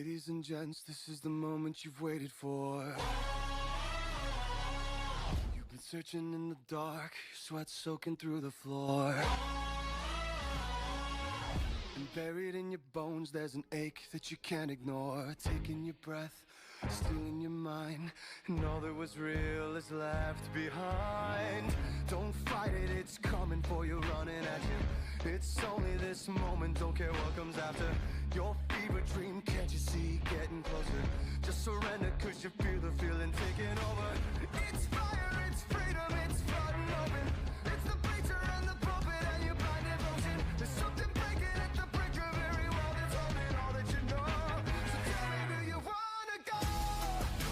Ladies and gents, this is the moment you've waited for. You've been searching in the dark, your sweat soaking through the floor. And buried in your bones, there's an ache that you can't ignore. Taking your breath, stealing your mind, and all that was real is left behind. Don't fight it, it's coming for you, running at you. It's only this moment, don't care what comes after. Your fever dream, can't you see, getting closer? Just surrender, cause you feel the feeling taking over. It's fire, it's freedom, it's flooding open. It's the preacher and the pulpit and your blind devotion. There's something breaking at the brink of every wall that's holding all that you know. So tell me, do you wanna go?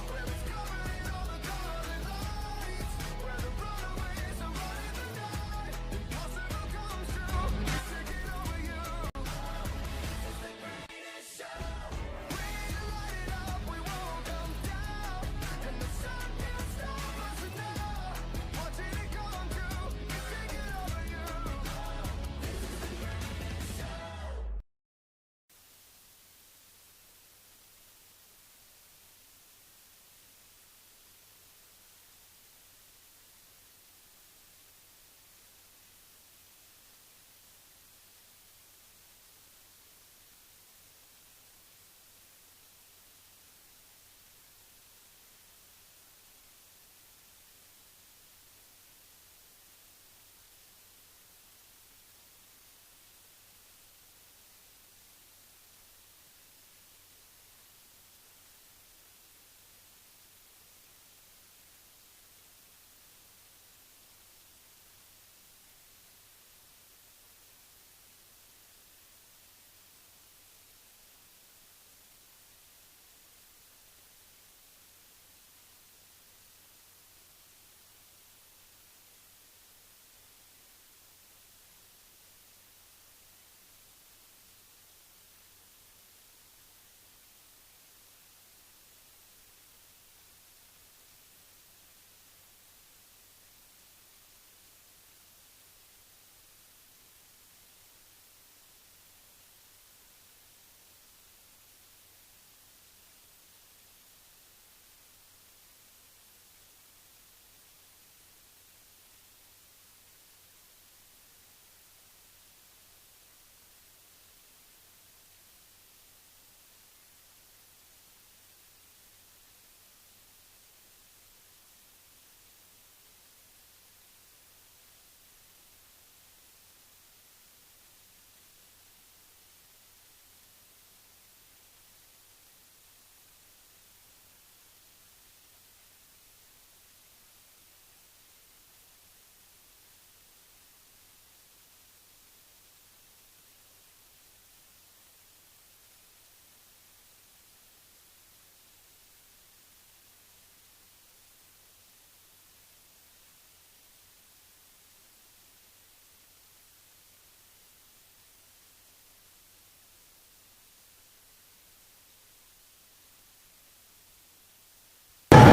Where it's covered in all the colors and lights, where the runaways are running the night. Impossible comes true, it's taking over you. It's the greatest show. We light it up, we won't come down, and the sun can't stop us now. Watching it come true, it's taking over you. This is the greatest show.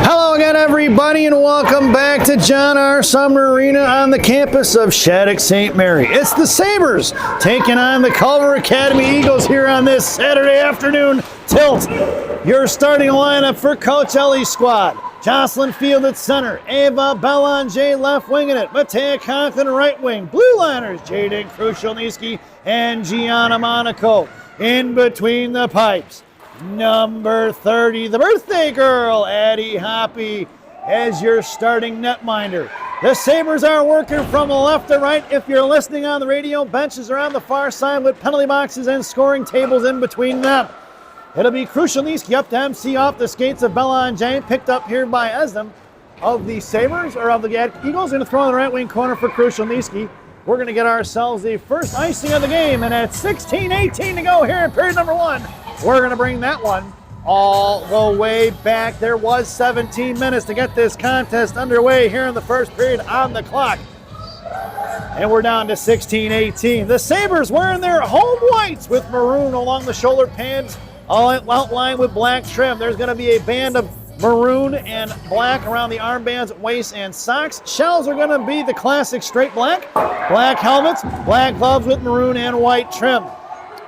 Hello again, everybody, and welcome back to John R. Sumner Arena on the campus of Shattuck St. Mary. It's the Sabres taking on the Culver Academy Eagles here on this Saturday afternoon tilt. Your starting lineup for Coach Ellie's squad: Jocelyn Field at center, Ava Belanger left winging it, Matea Conklin right wing, blue liners Jaden Krushelnyski and Gianna Monaco. In between the pipes, number 30, the birthday girl, Addie Hoppy, as your starting netminder. The Sabres are working from left to right. If you're listening on the radio, benches are on the far side with penalty boxes and scoring tables in between them. It'll be Krushelnyski up to MC off the skates of Belanger, picked up here by Esdem of the Sabres, or of the Eagles. Going to throw in the right wing corner for Krushelnyski. We're going to get ourselves the first icing of the game, and at 16:18 to go here in period number one, we're going to bring that one all the way back. There was 17 minutes to get this contest underway here in the first period on the clock. And we're down to 16:18. The Sabres wearing their home whites with maroon along the shoulder pads, all outlined with black trim. There's going to be a band of maroon and black around the armbands, waist, and socks. Shells are going to be the classic straight black. Black helmets, black gloves with maroon and white trim.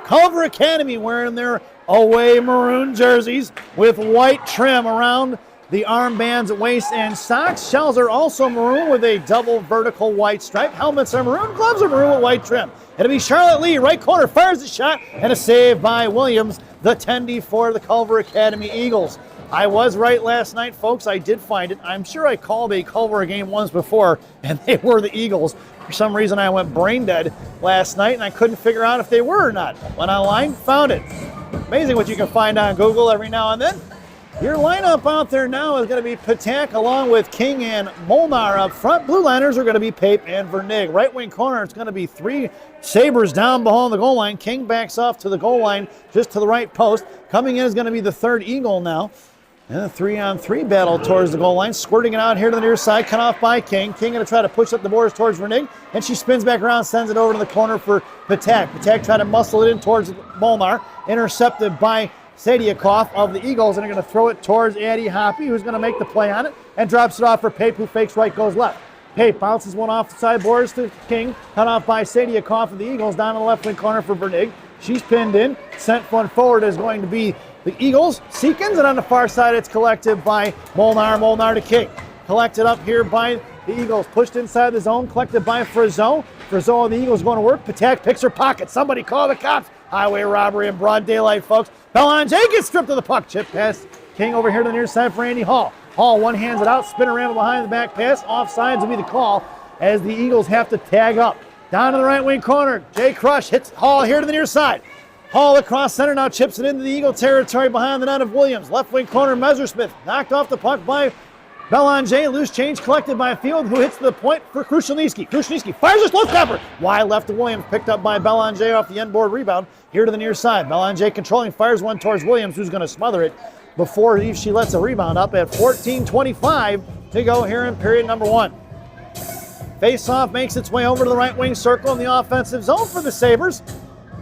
Culver Academy wearing their away maroon jerseys with white trim around the armbands, waist, and socks. Shells are also maroon with a double vertical white stripe. Helmets are maroon. Gloves are maroon with white trim. It'll be Charlotte Lee, right corner, fires the shot, and a save by Williams, the 10-D for the Culver Academy Eagles. I was right last night, folks. I did find it. I'm sure I called a Culver game once before, and they were the Eagles. For some reason, I went brain dead last night, and I couldn't figure out if they were or not. Went online, found it. Amazing what you can find on Google every now and then. Your lineup out there now is going to be Patak along with King and Molnar up front. Blue liners are going to be Pape and Vernig. Right wing corner, it's going to be 3 Sabres down behind the goal line. King backs off to the goal line just to the right post. Coming in is going to be the 3rd Eagle now. And a 3-on-3 battle towards the goal line. Squirting it out here to the near side, cut off by King. King going to try to push up the boards towards Vernig. And she spins back around, sends it over to the corner for Patak. Patak trying to muscle it in towards Molnar. Intercepted by Sadiakov of the Eagles, and they're going to throw it towards Addie Hoppy, who's going to make the play on it, and drops it off for Pape, who fakes right, goes left. Pape bounces one off the sideboards to King, cut off by Sadiakov of the Eagles, down in the left wing corner for Vernig. She's pinned in. Sent one forward is going to be the Eagles. Seekins, and on the far side, it's collected by Molnar. Molnar to King. Collected up here by the Eagles. Pushed inside the zone, collected by Frizzot. Frizzot of the Eagles going to work. Patak picks her pocket. Somebody call the cops. Highway robbery in broad daylight, folks. Belanger gets stripped of the puck. Chip pass. King over here to the near side for Andy Hall. Hall one hands it out. Spinner ramble behind the back pass. Offsides will be the call as the Eagles have to tag up. Down to the right wing corner. Jay Crush hits Hall here to the near side. Hall across center now chips it into the Eagle territory behind the net of Williams. Left wing corner Messersmith knocked off the puck by Belanger. Loose change collected by Field, who hits the point for Krushelnyski. Krushelnyski fires a slow stopper. Wide left to Williams, picked up by Belanger off the end board rebound. Here to the near side. Belanger controlling, fires one towards Williams, who's going to smother it before she lets a rebound up at 14:25 to go here in period number 1. Face-off makes its way over to the right wing circle in the offensive zone for the Sabres.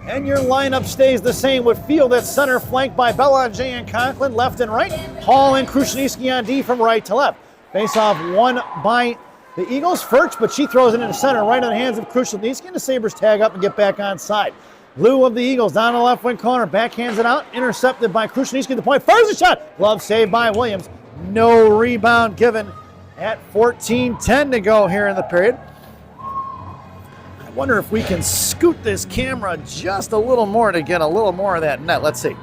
And your lineup stays the same with Field at center, flanked by Belanger and Conklin left and right. Hall and Krushelnyski on D from right to left. Face-off won by the Eagles. Furch, but she throws it into center right in the hands of Krushelnyski, and the Sabres tag up and get back on side. Lou of the Eagles down the left wing corner, backhands it out, intercepted by Krushelnyski at the point, fires a shot. Glove saved by Williams. No rebound given at 14:10 to go here in the period. I wonder if we can scoot this camera just a little more to get a little more of that net. Let's see.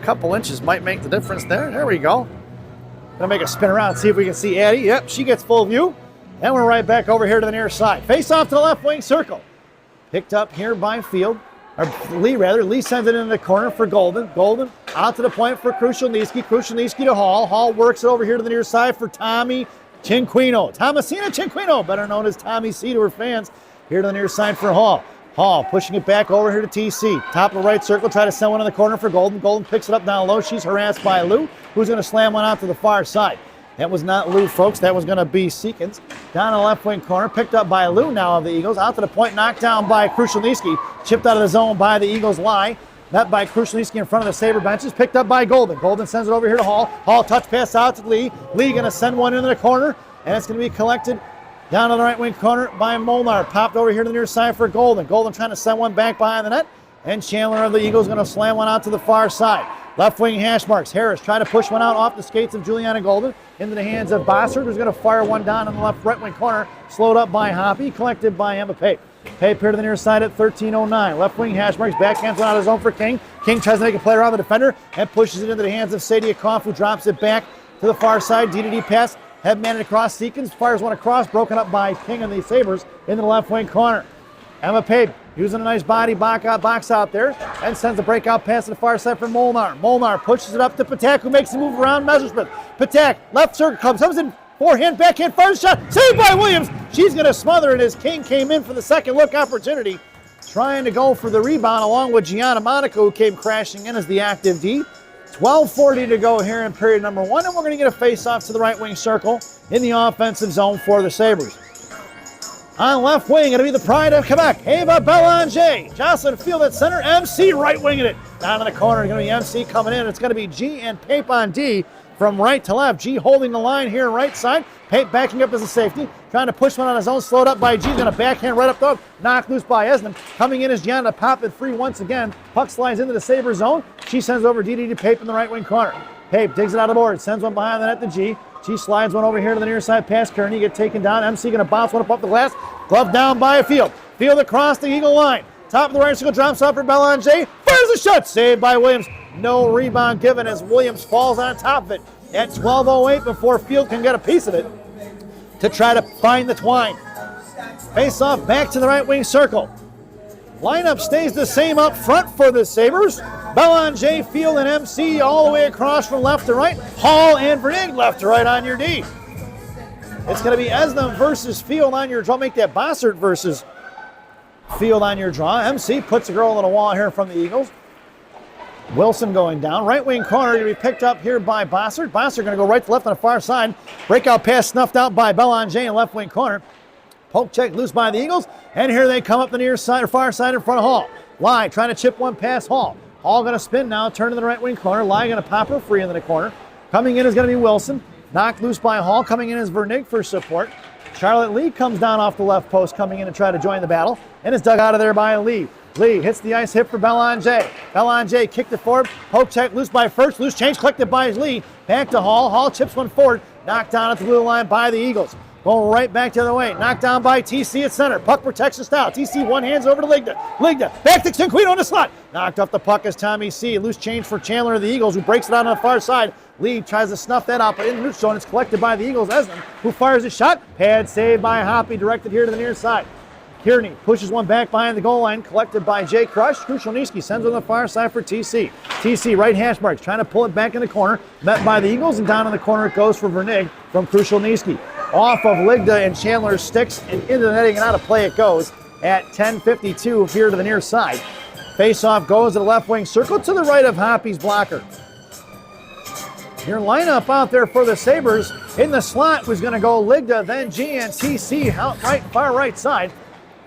A couple inches might make the difference there. There we go. Gonna make a spin around, see if we can see Addie. Yep, she gets full view. And we're right back over here to the near side. Face off to the left wing circle. Picked up here by Field. Or Lee, rather. Lee sends it into the corner for Golden. Golden out to the point for Krushelnyski. Krushelnyski to Hall. Hall works it over here to the near side for Tommy Cinquino. Thomasina Cinquino, better known as Tommy C to her fans. Here to the near side for Hall. Hall pushing it back over here to TC. Top of the right circle, try to send one in the corner for Golden. Golden picks it up down low. She's harassed by Lou, who's going to slam one out to the far side. That was not Lou, folks. That was going to be Seekins. Down in the left wing corner, picked up by Lou now of the Eagles. Out to the point, knocked down by Krushelnyski. Chipped out of the zone by the Eagles line. Met by Krushelnyski in front of the Sabre benches. Picked up by Golden. Golden sends it over here to Hall. Hall touch pass out to Lee. Lee going to send one into the corner, and it's going to be collected down to the right wing corner by Molnar. Popped over here to the near side for Golden. Golden trying to send one back behind the net. And Chandler of the Eagles going to slam one out to the far side. Left wing hash marks. Harris trying to push one out off the skates of Juliana Golden into the hands of Bossert, who's going to fire one down in the left right wing corner. Slowed up by Hoppy. Collected by Emma Pape. Pape here to the near side at 13:09. Left wing hash marks. Backhands one out of zone for King. King tries to make a play around the defender and pushes it into the hands of Sadiakov, who drops it back to the far side. D-to-D pass. Head-man across. Seekins fires one across. Broken up by King and the Sabres into the left wing corner. Emma Pape using a nice body box out there and sends a breakout pass to the far side for Molnar. Molnar pushes it up to Patak, who makes the move around Messersmith. Patak, left circle comes in, forehand, backhand, first shot, saved by Williams. She's going to smother it as King came in for the second look opportunity, trying to go for the rebound along with Gianna Monaco, who came crashing in as the active D. 12:40 to go here in period number 1, and we're going to get a face-off to the right wing circle in the offensive zone for the Sabres. On left wing, going to be the pride of Quebec, Ava Belanger. Jocelyn Field at center, MC right winging it. Down in the corner, going to be MC coming in. It's going to be G and Pape on D from right to left. G holding the line here right side. Pape backing up as a safety. trying to push one on his own, slowed up by G. He's going to backhand right up the hook, knocked loose by SSM. Coming in is Gianna to pop it free once again. Puck slides into the Sabre zone. She sends over DD to Pape in the right wing corner. Pape digs it out of the board, sends one behind the net to G. G slides one over here to the near side past Kearney, get taken down. MC going to bounce one up the glass. Glove down by Field. Field across the Eagle line. Top of the right circle, drops off for Belanger. Fires a shot, saved by Williams. No rebound given as Williams falls on top of it at 12:08 before Field can get a piece of it to try to find the twine. Face off back to the right wing circle. Lineup stays the same up front for the Sabres. Belanger, Field, and MC all the way across from left to right. Hall and Vernig left to right on your D. It's going to be SSM versus Field on your draw. Make that Bossert versus Field on your draw. MC puts a girl on the wall here from the Eagles. Wilson going down. Right wing corner going to be picked up here by Bossert. Bossert going to go right to left on the far side. Breakout pass snuffed out by Belanger in left wing corner. Poke check loose by the Eagles. And here they come up the near side or far side in front of Hall. Lai trying to chip one past Hall. Hall going to spin now, turn to the right wing corner. Lai going to pop her free into the corner. Coming in is going to be Wilson. Knocked loose by Hall. Coming in is Vernig for support. Charlotte Lee comes down off the left post, coming in to try to join the battle, and is dug out of there by Lee. Lee hits the ice hit for Belanger. Belanger kicked it forward. Poke check loose by First. Loose change collected by Lee. Back to Hall. Hall chips one forward. Knocked down at the blue line by the Eagles. Going right back the other way. Knocked down by TC at center. Puck protection style. TC one hands over to Ligda. Ligda back to Cinquino in the slot. Knocked off the puck as Tommy C. Loose change for Chandler of the Eagles, who breaks it out on the far side. Lee tries to snuff that out, but in the neutral zone, it's collected by the Eagles. SSM, who fires a shot. Pad saved by Hoppy, directed here to the near side. Kearney pushes one back behind the goal line, collected by Jay Crush. Krushelnyski sends on the far side for TC. TC, right hash marks, trying to pull it back in the corner. Met by the Eagles, and down in the corner it goes for Vernig from Krushelnyski. Off of Ligda and Chandler's sticks, and into the netting, and out of play it goes at 10:52 here to the near side. Face-off goes to the left wing circle to the right of Hoppy's blocker. Your lineup out there for the Sabres in the slot was going to go Ligda, then G and TC out right, far right side.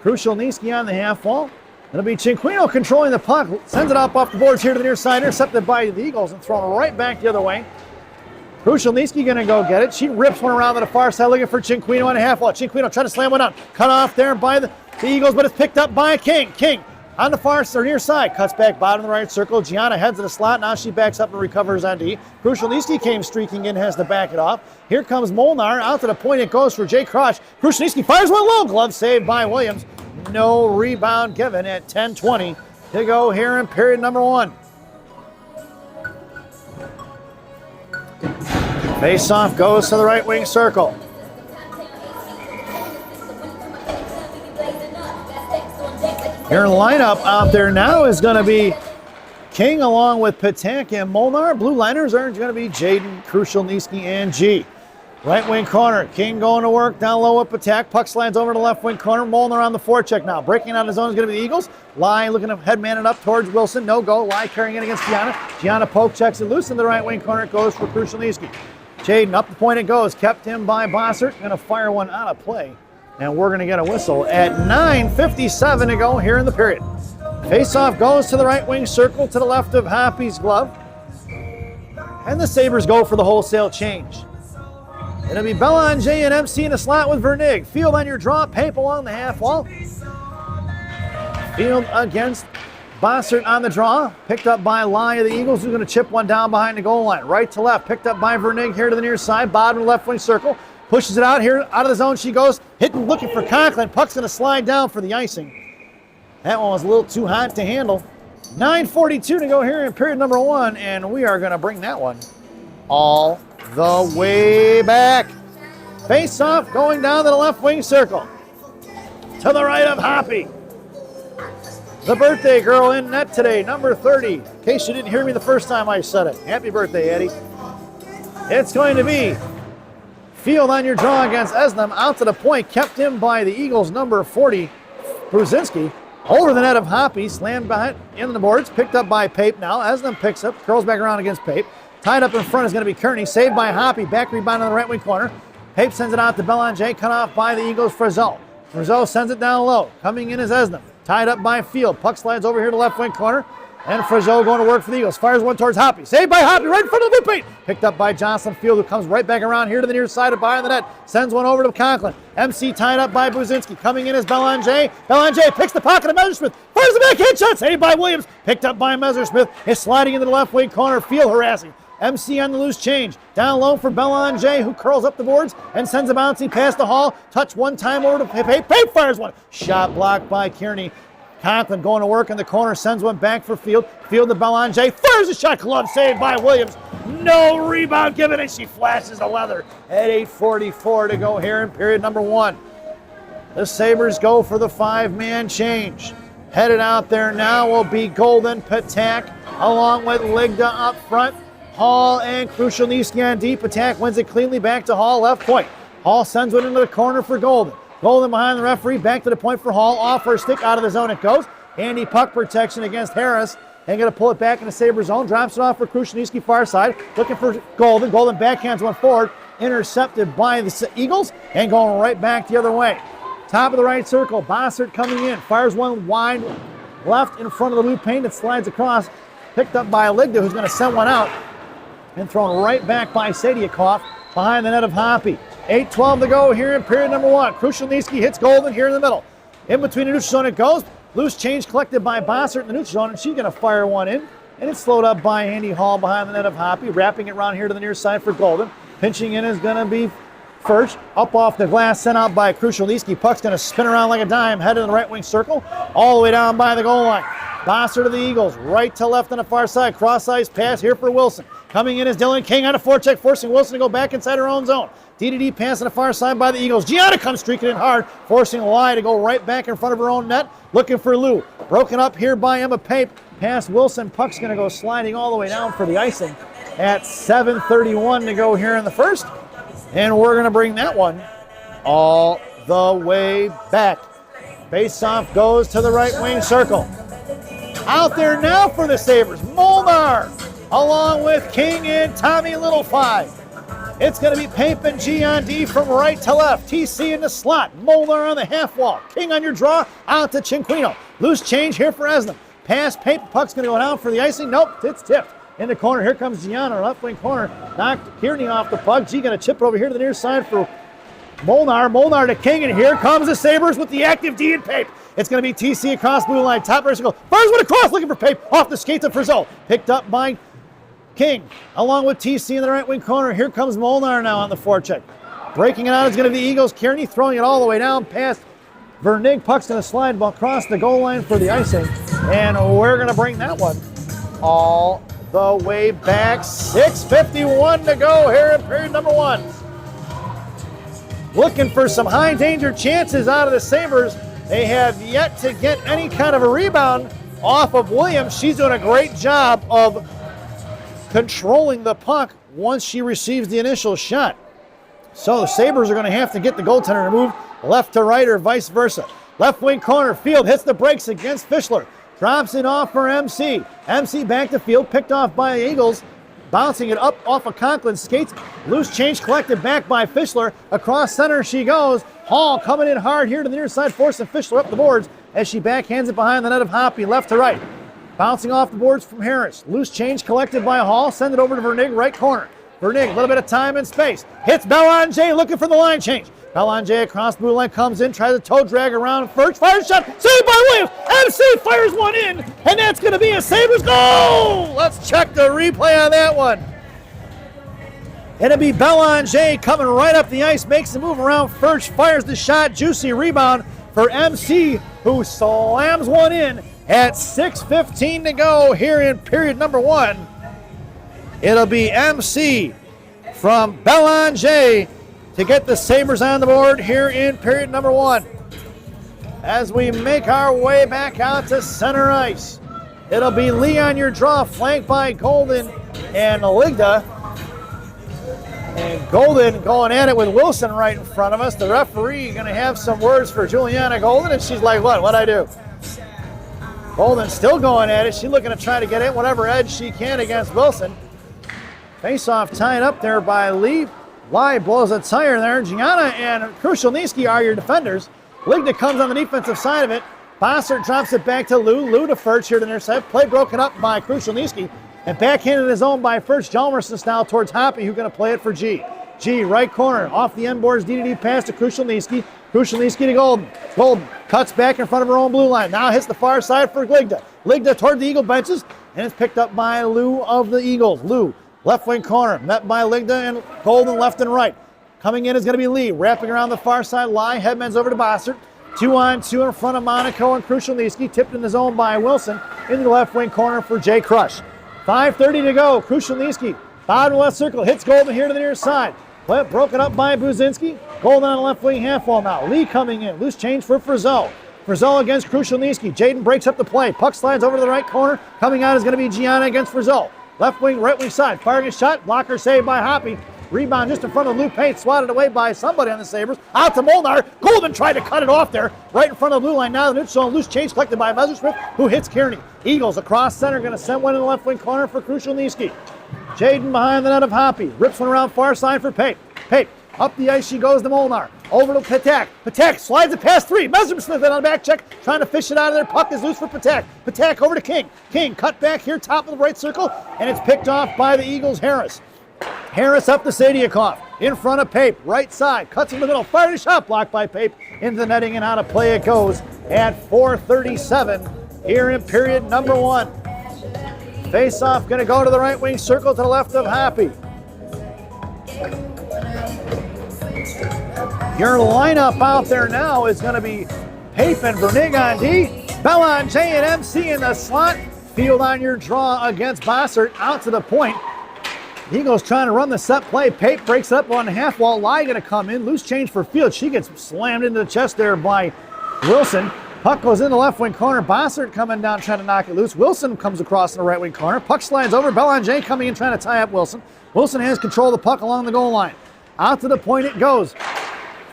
Krushelnyski on the half wall. It'll be Cinquino controlling the puck, sends it up off the boards here to the near side, intercepted by the Eagles and thrown right back the other way. Krushelnyski going to go get it. She rips one around to the far side looking for Cinquino on the half wall. Cinquino trying to slam one out. Cut off there by the Eagles, but it's picked up by King. King on the far or near side, cuts back bottom of the right circle. Gianna heads to the slot. Now she backs up and recovers on D. Krushelnyski came streaking in, has to back it off. Here comes Molnar. Out to the point it goes for Jay Crush. Krushelnyski fires one low. Glove saved by Williams. No rebound given at 10:20 to go here in period number one. Face-off goes to the right wing circle. Your lineup out there now is going to be King along with Patek and Molnar. Blue liners are going to be Jaden, Krushelnyski, and G. Right wing corner, King going to work down low with Patek. Puck slides over to left wing corner. Molnar on the forecheck now. Breaking on his own is going to be the Eagles. Lai looking to head man it up towards Wilson. No go. Lai carrying it against Gianna. Gianna poke checks it loose in the right wing corner. It goes for Krushelnyski. Jaden up the point it goes. Kept him by Bossert. Going to fire one out of play. And we're going to get a whistle at 9:57 to go here in the period. Face-off goes to the right wing circle to the left of Hoppy's glove. And the Sabres go for the wholesale change. It'll be Belanger and MC in the slot with Vernig. Field on your draw. Pape along the half wall. Field against Bossert on the draw. Picked up by Lai of the Eagles, who's going to chip one down behind the goal line. Right to left. Picked up by Vernig here to the near side. Bottom left wing circle. Pushes it out here, out of the zone she goes, hitting, looking for Conklin. Puck's going to slide down for the icing. That one was a little too hot to handle. 9:42 to go here in period number one, and we are going to bring that one all the way back. Face-off going down to the left wing circle. To the right of Hoppy. The birthday girl in net today, number 30. In case you didn't hear me the first time I said it. Happy birthday, Eddie. It's going to be Field on your draw against SSM, out to the point, kept him by the Eagles, number 40, Brzezinski. Over the net of Hoppy, slammed behind in the boards, picked up by Pape now. SSM picks up, curls back around against Pape. Tied up in front is going to be Kearney, saved by Hoppy, back rebound in the right wing corner. Pape sends it out to Belanger, cut off by the Eagles, Frizzell. Frizzell sends it down low. Coming in is SSM, tied up by Field. Puck slides over here to left wing corner. And Frizzell going to work for the Eagles. Fires one towards Hoppy. Saved by Hoppy right in front of the loop paint. Picked up by Jocelyn Field, who comes right back around here to the near side of behind the net. Sends one over to Conklin. MC tied up by Buzinski. Coming in is Belanger. Belanger picks the pocket of Messersmith. Fires the backhand shot. Saved by Williams. Picked up by Messersmith. Is sliding into the left wing corner. Field harassing. MC on the loose change. Down low for Belanger, who curls up the boards and sends a bouncing past the Hall. Touch one time over to Pape. Pape fires one. Shot blocked by Kearney. Conklin going to work in the corner, sends one back for Field. Field to Belanger, fires a shot, glove saved by Williams. No rebound given, and she flashes the leather at 8:44 to go here in period number 1. The Sabres go for the 5-man change. Headed out there now will be Golden, Patak, along with Ligda up front. Hall and Krushelnyski on deep. Patak wins it cleanly back to Hall, left point. Hall sends one into the corner for Golden. Golden behind the referee, back to the point for Hall. Off her stick, out of the zone it goes. Handy puck protection against Harris. And going to pull it back in the Sabre zone. Drops it off for Krushelnyski, far side. Looking for Golden. Golden backhands one forward. Intercepted by the Eagles. And going right back the other way. Top of the right circle. Bossert coming in. Fires one wide left in front of the blue paint. It slides across. Picked up by Ligda, who's going to send one out. And thrown right back by Sadiakov behind the net of Hoppy. 8:12 to go here in period number 1. Krushelnyski hits Golden here in the middle. In between the neutral zone it goes. Loose change collected by Bossert in the neutral zone, and she's going to fire one in. And it's slowed up by Andy Hall behind the net of Hoppy. Wrapping it around here to the near side for Golden. Pinching in is going to be First. Up off the glass, sent out by Krushelnyski. Puck's going to spin around like a dime, head in the right wing circle, all the way down by the goal line. Bossert to the Eagles, right to left on the far side. Cross-ice pass here for Wilson. Coming in is Dylan King on a forecheck, forcing Wilson to go back inside her own zone. DDD pass on the far side by the Eagles. Gianna comes streaking in hard, forcing Lai to go right back in front of her own net, looking for Lou. Broken up here by Emma Pape. Past Wilson, puck's going to go sliding all the way down for the icing at 7:31 to go here in the first. And we're going to bring that one all the way back. Face-off goes to the right wing circle. Out there now for the Sabres, Molnar, along with King and Tommy Littlefy. It's going to be Pape and G on D from right to left. TC in the slot. Molnar on the half wall. King on your draw. Out to Cinquino. Loose change here for Esnam. Pass Pape. Puck's going to go down for the icing. Nope, it's tipped. In the corner, here comes Gianna, left wing corner. Knocked Kearney off the puck. G going to chip it over here to the near side for Molnar. Molnar to King, and here comes the Sabres with the active D and Pape. It's going to be TC across blue line. Top right circle. Fires one across, looking for Pape. Off the skates of Frizzell. Picked up by King, along with TC in the right wing corner. Here comes Molnar now on the forecheck. Breaking it out is going to be Eagles. Kearney throwing it all the way down past Vernig. Puck's going to slide across the goal line for the icing. And we're going to bring that one all the way back. 6:51 to go here in period number 1. Looking for some high danger chances out of the Sabres. They have yet to get any kind of a rebound off of Williams. She's doing a great job of controlling the puck once she receives the initial shot. So the Sabres are going to have to get the goaltender to move left to right or vice versa. Left wing corner, Field hits the brakes against Fischler. Drops it off for MC. MC back to Field, picked off by the Eagles. Bouncing it up off of Conklin's skates. Loose change collected back by Fischler. Across center she goes. Hall coming in hard here to the near side, forcing Fischler up the boards as she backhands it behind the net of Hoppy, left to right. Bouncing off the boards from Harris. Loose change collected by Hall. Send it over to Vernig, right corner. Vernig, a little bit of time and space. Hits Belanger, looking for the line change. Belanger across blue line, comes in, tries a toe drag around first. Fires shot, saved by Williams. MC fires one in, and that's going to be a Sabres goal. Let's check the replay on that one. It'll be Belanger coming right up the ice, makes the move around first, fires the shot, juicy rebound for MC, who slams one in at 6:15 to go here in period number 1. It'll be MC from Belanger to get the Sabres on the board here in period number 1. As we make our way back out to center ice, it'll be Lee on your draw, flanked by Golden and Ligda. And Golden going at it with Wilson right in front of us. The referee going to have some words for Juliana Golden, and she's like, what'd I do? Golden still going at it. She's looking to try to get in whatever edge she can against Wilson. Face-off tied up there by Lee. Lai blows a tire there. Gianna and Krushelnyski are your defenders. Ligda comes on the defensive side of it. Bossert drops it back to Lou. Lou to Furch here to the near side. Play broken up by Krushelnyski. And backhanded his own by Furch. Jalmerson's now towards Hoppy, who's going to play it for G. G, right corner, off the end boards, DDD pass to Krushelnyski. Krushelnyski to Golden. Golden cuts back in front of her own blue line. Now hits the far side for Gligda. Gligda toward the Eagle benches, and it's picked up by Lou of the Eagles. Lou, left wing corner, met by Ligda and Golden left and right. Coming in is going to be Lee, wrapping around the far side line. Headman's over to Bossert. 2-on-2 in front of Monaco and Krushelnyski, tipped in the zone by Wilson into the left wing corner for Jay Crush. 5:30 to go. Krushelnyski, bottom left circle, hits Golden here to the near side. Play broken up by Buzinski. Golden on the left wing half wall now. Lee coming in. Loose change for Frizzell. Frizzell against Krushelnyski. Jaden breaks up the play. Puck slides over to the right corner. Coming out is going to be Gianna against Frizzell. Left wing, right wing side. Firing a shot. Blocker saved by Hoppy. Rebound just in front of Lou Pate. Swatted away by somebody on the Sabres. Out to Molnar. Golden tried to cut it off there. Right in front of the blue line. Now the neutral zone. Loose change collected by Messerschmidt, who hits Kearney. Eagles across center. Going to send one in the left wing corner for Krushelnyski. Jaden behind the net of Hoppy. Rips one around far side for Pate. Pate. Up the ice she goes to Molnar. Over to Patak. Patak slides it past three. Messerschmidt on a back check. Trying to fish it out of there. Puck is loose for Patak. Patak over to King. King cut back here. Top of the right circle. And it's picked off by the Eagles' Harris. Harris up to Sadiakov. In front of Pape. Right side. Cuts in the middle. Fired a shot. Blocked by Pape. Into the netting and out of play it goes at 4:37 here in period number 1. Face-off going to go to the right wing circle to the left of Hoppy. Your lineup out there now is going to be Pape and Vernig on D, Bellon J and MC in the slot. Field on your draw against Bossert, out to the point. Eagles trying to run the set play. Pape breaks it up on the half wall. Lai going to come in. Loose change for Field. She gets slammed into the chest there by Wilson. Puck goes in the left wing corner. Bossert coming down trying to knock it loose. Wilson comes across in the right wing corner. Puck slides over. Bellon J coming in trying to tie up Wilson. Wilson has control of the puck along the goal line. Out to the point it goes.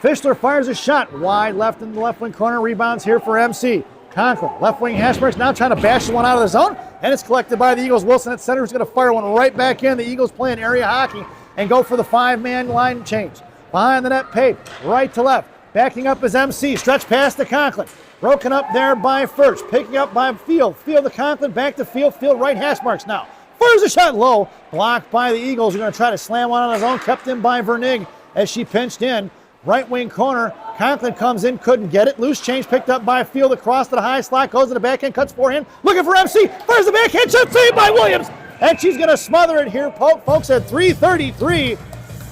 Fischler fires a shot wide left in the left wing corner. Rebounds here for MC. Conklin, left wing hash marks, now trying to bash one out of the zone, and it's collected by the Eagles. Wilson at center is going to fire one right back in. The Eagles playing area hockey and go for the 5-man line change. Behind the net, Pape, right to left. Backing up is MC, stretch pass to Conklin. Broken up there by Furch, picking up by Field. Field to Conklin, back to Field. Field right hash marks now. Fires a shot low, blocked by the Eagles. They're going to try to slam one on his own, kept in by Vernig as she pinched in. Right wing corner, Conklin comes in, couldn't get it. Loose change picked up by Field across to the high slot, goes to the backhand, cuts forehand, looking for MC, fires the backhand shot, saved by Williams. And she's going to smother it here, folks, at 3:33.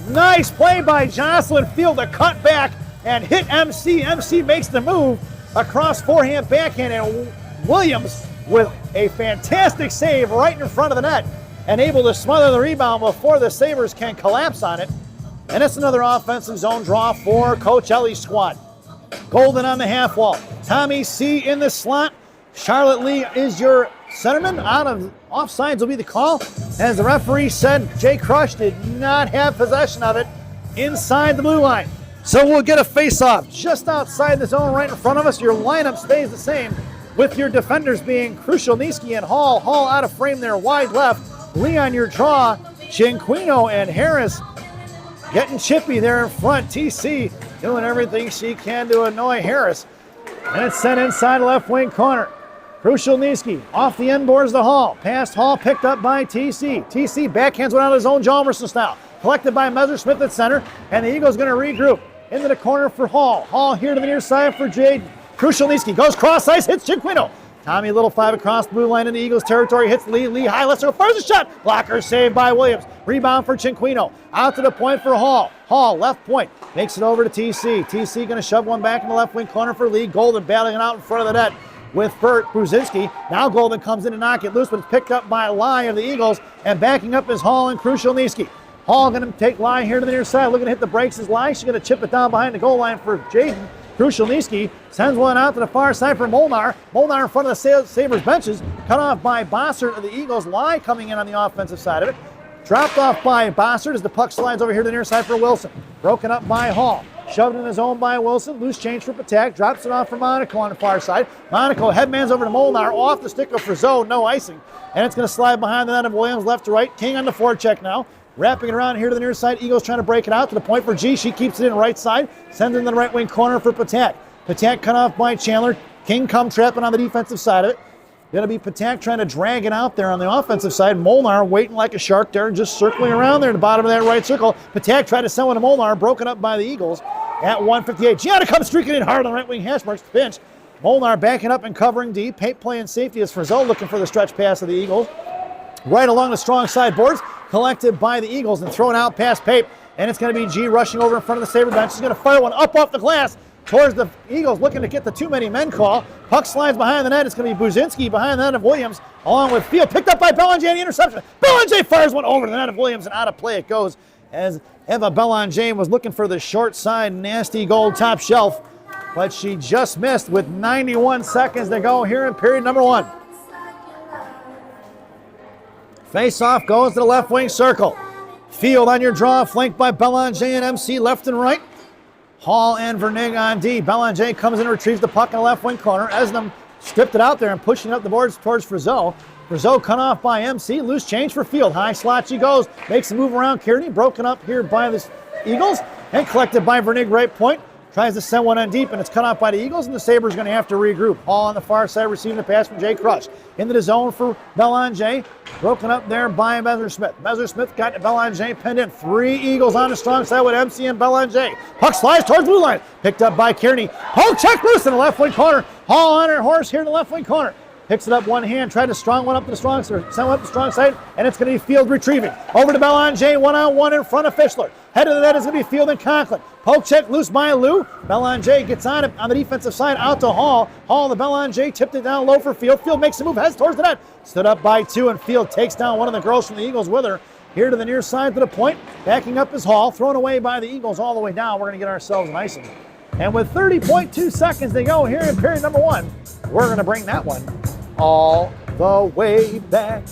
Nice play by Jocelyn Field to cut back and hit MC. MC makes the move across forehand, backhand, and Williams with a fantastic save right in front of the net and able to smother the rebound before the Sabres can collapse on it. And it's another offensive zone draw for Coach Ellie's squad. Golden on the half wall. Tommy C in the slot. Charlotte Lee is your centerman. Out of offsides will be the call. As the referee said, Jay Crush did not have possession of it inside the blue line. So we'll get a face-off just outside the zone right in front of us. Your lineup stays the same with your defenders being Krushelnyski and Hall. Hall out of frame there, wide left. Lee on your draw. Cinquino and Harris getting chippy there in front. TC doing everything she can to annoy Harris. And it's sent inside left wing corner. Krushelnyski off the end boards to Hall. Past Hall, picked up by TC. TC backhands one out of his own Jalmerson style. Collected by Messerschmidt at center. And the Eagles going to regroup into the corner for Hall. Hall here to the near side for Jade. Krushelnyski goes cross ice, hits Cinquino. Tommy Little 5 across the blue line into Eagles territory, hits Lee. Lee high left circle, fires a shot. Blocker saved by Williams. Rebound for Cinquino. Out to the point for Hall. Hall, left point, makes it over to TC. TC going to shove one back in the left wing corner for Lee. Golden battling it out in front of the net with Bert Brzezinski. Now Golden comes in to knock it loose, but it's picked up by Lai of the Eagles, and backing up is Hall and Krushelnyski. Hall going to take Lai here to the near side, looking to hit the brakes is Lai. She's going to chip it down behind the goal line for Jaden. Krushelnyski sends one out to the far side for Molnar. Molnar in front of the Sabres benches, cut off by Bossert of the Eagles. Lai coming in on the offensive side of it. Dropped off by Bossert as the puck slides over here to the near side for Wilson. Broken up by Hall. Shoved in his own by Wilson. Loose change for Patak. Drops it off for Monaco on the far side. Monaco headmans over to Molnar. Off the stick of Frizzell. No icing. And it's going to slide behind the net of Williams left to right. King on the forecheck now. Wrapping it around here to the near side. Eagles trying to break it out to the point for G. She keeps it in right side. Sends it in the right wing corner for Patak. Patak cut off by Chandler. King come trapping on the defensive side of it. Going to be Patak trying to drag it out there on the offensive side. Molnar waiting like a shark there, just circling around there at the bottom of that right circle. Patak tried to send one to Molnar, broken up by the Eagles at 158. Gianna comes streaking in hard on the right wing hash marks, pinch. Molnar backing up and covering D. Pape playing safety as Frizzell looking for the stretch pass of the Eagles. Right along the strong side boards, collected by the Eagles and thrown out past Pape. And it's going to be G rushing over in front of the Sabre bench. He's going to fire one up off the glass towards the Eagles, looking to get the too many men call. Puck slides behind the net. It's going to be Buzinski behind the net of Williams, along with Field. Picked up by Belanger, the interception. Belanger fires one over the net of Williams, and out of play it goes as Eva Belanger was looking for the short side, nasty goal top shelf, but she just missed with 91 seconds to go here in period number 1. Face-off goes to the left wing circle. Field on your draw, flanked by Belanger and MC left and right. Hall and Vernig on D. Belanger comes in and retrieves the puck in the left wing corner. Esnam stripped it out there and pushing up the boards towards Frizzell. Frizzell cut off by MC. Loose change for Field. High slot she goes. Makes a move around Kearney. Broken up here by the Eagles and collected by Vernig right point. Tries to send one on deep, and it's cut off by the Eagles, and the Sabres going to have to regroup. Hall on the far side receiving the pass from Jay Crush. Into the zone for Belanger. Broken up there by Messersmith. Messersmith got Belanger pinned in. 3 Eagles on the strong side with MC and Belanger. Puck slides towards blue line. Picked up by Kearney. Poke check loose in the left wing corner. Hall on her horse here in the left wing corner. Picks it up one hand, tried to strong one up to the strong side, send one up the strong side, and it's going to be Field retrieving. Over to Belanger, one-on-one in front of Fischler. Head of the net is going to be Field and Conklin. Poke check loose by Lou. Belanger gets on it on the defensive side, out to Hall. Hall, the Belanger tipped it down low for Field. Field makes a move, heads towards the net. Stood up by 2, and Field takes down one of the girls from the Eagles with her. Here to the near side to the point. Backing up is Hall, thrown away by the Eagles all the way down. We're going to get ourselves an icing. And with 30.2 seconds to go here in period number 1, we're going to bring that one all the way back.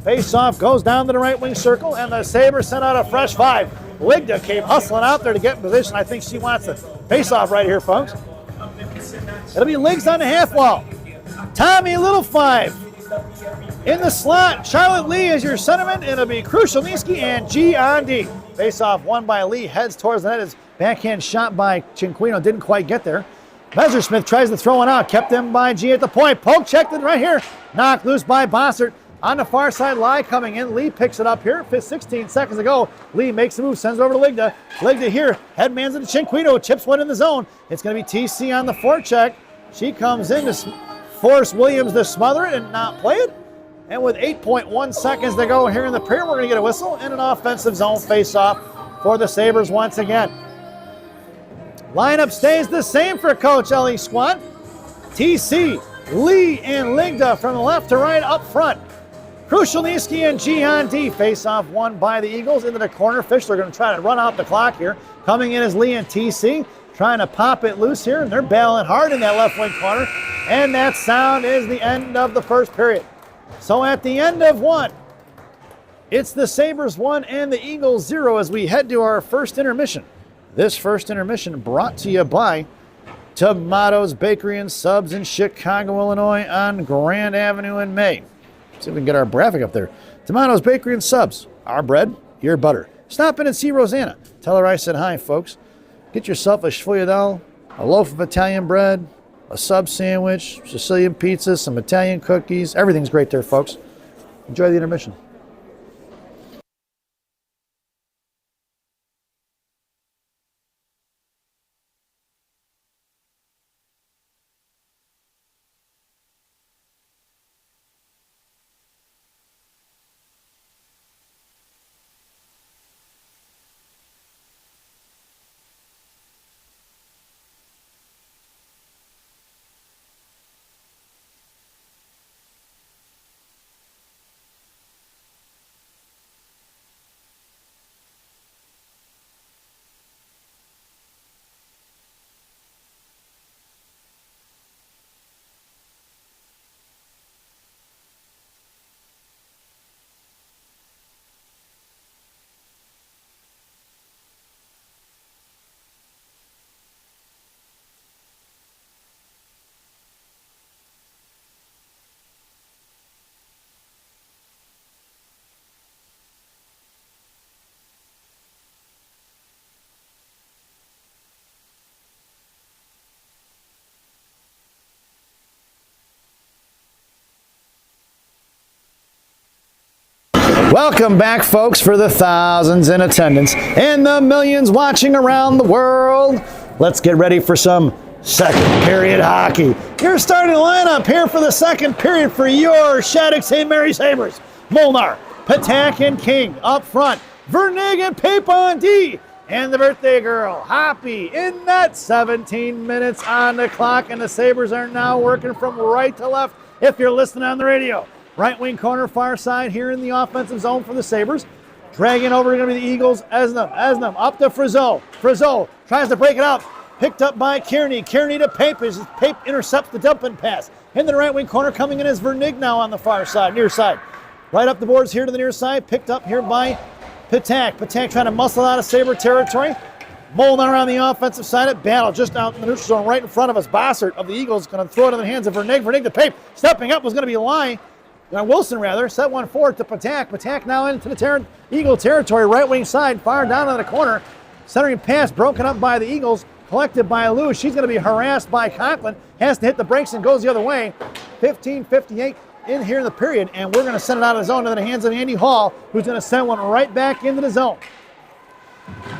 Face-off goes down to the right wing circle, and the Sabres sent out a fresh 5. Ligda came hustling out there to get in position. I think she wants the face-off right here, folks. It'll be Liggs on the half wall. Tommy Little 5. In the slot, Charlotte Lee is your centerman. It'll be Krushelnicki and G on D. Face-off won by Lee, heads towards the net. His backhand shot by Cinquino didn't quite get there. Messersmith tries to throw one out, kept him by G at the point. Poke checked it right here. Knocked loose by Bossert. On the far side, Lai coming in. Lee picks it up here. 16 seconds to go. Lee makes a move, sends it over to Ligda. Ligda here, headman's into Cinquino, chips one in the zone. It's going to be TC on the forecheck. She comes in to force Williams to smother it and not play it. And with 8.1 seconds to go here in the period, we're going to get a whistle and an offensive zone face-off for the Sabres once again. Lineup stays the same for Coach Ellie Squat. TC, Lee, and Ligda from the left to right up front. Krushelnicki and Gian D face-off won by the Eagles into the corner. Fischler going to try to run out the clock here. Coming in is Lee and TC, trying to pop it loose here, and they're battling hard in that left wing corner. And that sound is the end of the first period. So at the end of 1, it's the Sabres 1 and the Eagles 0 as we head to our first intermission. This first intermission brought to you by Tomatoes Bakery and Subs in Chicago, Illinois on Grand Avenue in May. See if we can get our graphic up there. Tomatoes Bakery and Subs. Our bread, your butter. Stop in and see Rosanna. Tell her I said hi, folks. Get yourself a sfogliatelle, a loaf of Italian bread, a sub sandwich, Sicilian pizza, some Italian cookies. Everything's great there, folks. Enjoy the intermission. Welcome back, folks, for the thousands in attendance and the millions watching around the world. Let's get ready for some second period hockey. Your starting lineup here for the second period for your Shattuck St. Mary Sabres. Molnar, Patak, and King up front. Vernig and Pape on D. And the birthday girl, Hoppy, in that 17 minutes on the clock. And the Sabres are now working from right to left if you're listening on the radio. Right wing corner, far side here in the offensive zone for the Sabres. Dragging over going to be the Eagles. Esnam up to Frizzot. Frizzot tries to break it out. Picked up by Kearney. Kearney to Pape as Pape intercepts the dumping pass. Into the right wing corner, coming in as Vernig now on the far side, near side. Right up the boards here to the near side. Picked up here by Patak. Patak trying to muscle out of Sabre territory. Molnar on the offensive side. At battle just out in the neutral zone right in front of us. Bossert of the Eagles going to throw it in the hands of Vernig. Vernig to Pape. Stepping up was going to be Wilson set one forward to Patak. Patak now into the Eagle territory, right wing side, far down on the corner. Centering pass broken up by the Eagles, collected by Lou. She's going to be harassed by Conklin. Has to hit the brakes and goes the other way. 15:58 in here in the period, and we're going to send it out of the zone into the hands of Andy Hall, who's going to send one right back into the zone.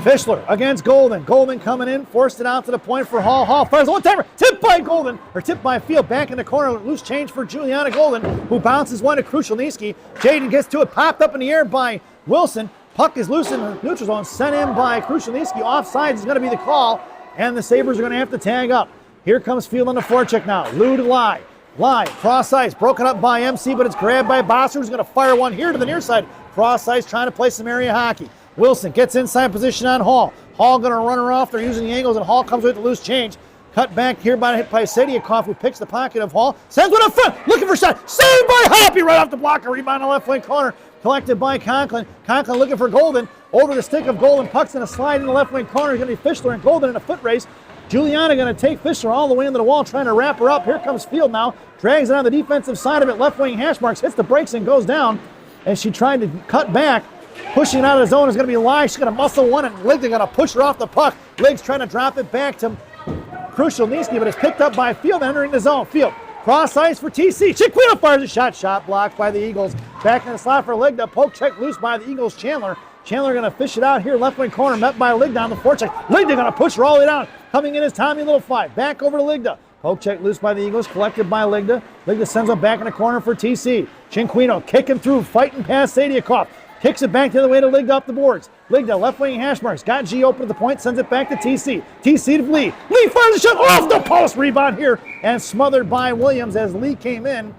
Fischler against Golden. Golden coming in, forced it out to the point for Hall. Hall fires a one-timer, tipped by Golden, or tipped by Field, back in the corner, loose change for Juliana Golden, who bounces one to Krushelnyski. Jaden gets to it, popped up in the air by Wilson. Puck is loose in the neutral zone, sent in by Krushelnyski. Offsides is going to be the call, and the Sabres are going to have to tag up. Here comes Field on the forecheck now. Lou to Lai. Lai, cross ice, broken up by MC, but it's grabbed by Bosser, who's going to fire one here to the near side. Cross ice, trying to play some area hockey. Wilson gets inside position on Hall. Hall going to run her off. They're using the angles, and Hall comes with the loose change. Cut back here by Sadiakov, who picks the pocket of Hall. Sends one up front, looking for a shot. Saved by Hoppy right off the block. A rebound on the left wing corner. Collected by Conklin. Conklin looking for Golden. Over the stick of Golden. Puck's going to slide in the left wing corner. It's going to be Fischler and Golden in a foot race. Juliana going to take Fischler all the way into the wall, trying to wrap her up. Here comes Field now. Drags it on the defensive side of it. Left wing hash marks. Hits the brakes and goes down. As she tried to cut back. Pushing out of the zone is going to be Lai. She's going to muscle one, and Lig's going to push her off the puck. Lig's trying to drop it back to Krushelnyski, but it's picked up by Field entering the zone. Field, cross ice for TC. Chiquito fires a shot. Shot blocked by the Eagles. Back in the slot for Ligda. Poke check loose by the Eagles. Chandler going to fish it out here. Left wing corner met by Ligda on the forecheck. Ligda going to push her all the way down. Coming in is Tommy Little 5. Back over to Ligda. Poke check loose by the Eagles, collected by Ligda. Ligda sends one back in the corner for TC. Cinquino kicking through, fighting past Sadiakov. Kicks it back the other way to Ligda up the boards. Ligda, left wing hash marks. Got G open at the point, sends it back to TC. TC to Lee. Lee fires a shot off the post. Rebound here and smothered by Williams as Lee came in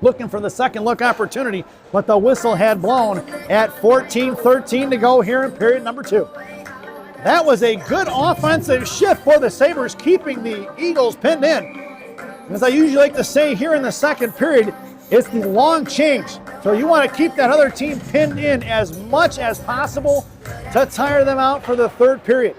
looking for the second look opportunity, but the whistle had blown at 14:13 to go here in period number 2. That was a good offensive shift for the Sabres, keeping the Eagles pinned in. As I usually like to say here in the second period, it's the long change. So you want to keep that other team pinned in as much as possible to tire them out for the third period.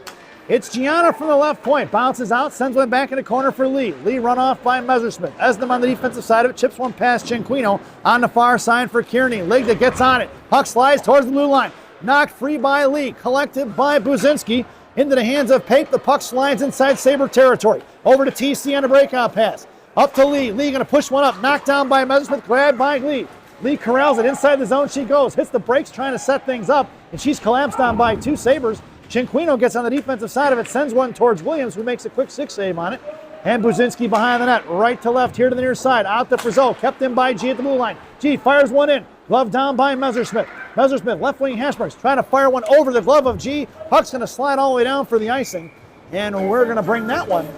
It's Gianna from the left point. Bounces out, sends one back in the corner for Lee. Lee run off by Messersmith. Esnam on the defensive side of it. Chips one past Cinquino on the far side for Kearney. Ligda gets on it. Puck slides towards the blue line. Knocked free by Lee. Collected by Buzinski. Into the hands of Pape. The puck slides inside Sabre territory. Over to TC on a breakout pass. Up to Lee. Lee going to push one up. Knocked down by Messersmith. Grabbed by Lee. Lee corrals it inside the zone. She goes. Hits the brakes trying to set things up. And she's collapsed on by two Sabres. Cinquino gets on the defensive side of it. Sends one towards Williams, who makes a quick 6 save on it. And Buzinski behind the net. Right to left here to the near side. Out to Frizzot. Kept in by G at the blue line. G fires one in. Glove down by Messersmith. Messersmith, left wing hash marks. Trying to fire one over the glove of G. Puck's going to slide all the way down for the icing. And we're going to bring that one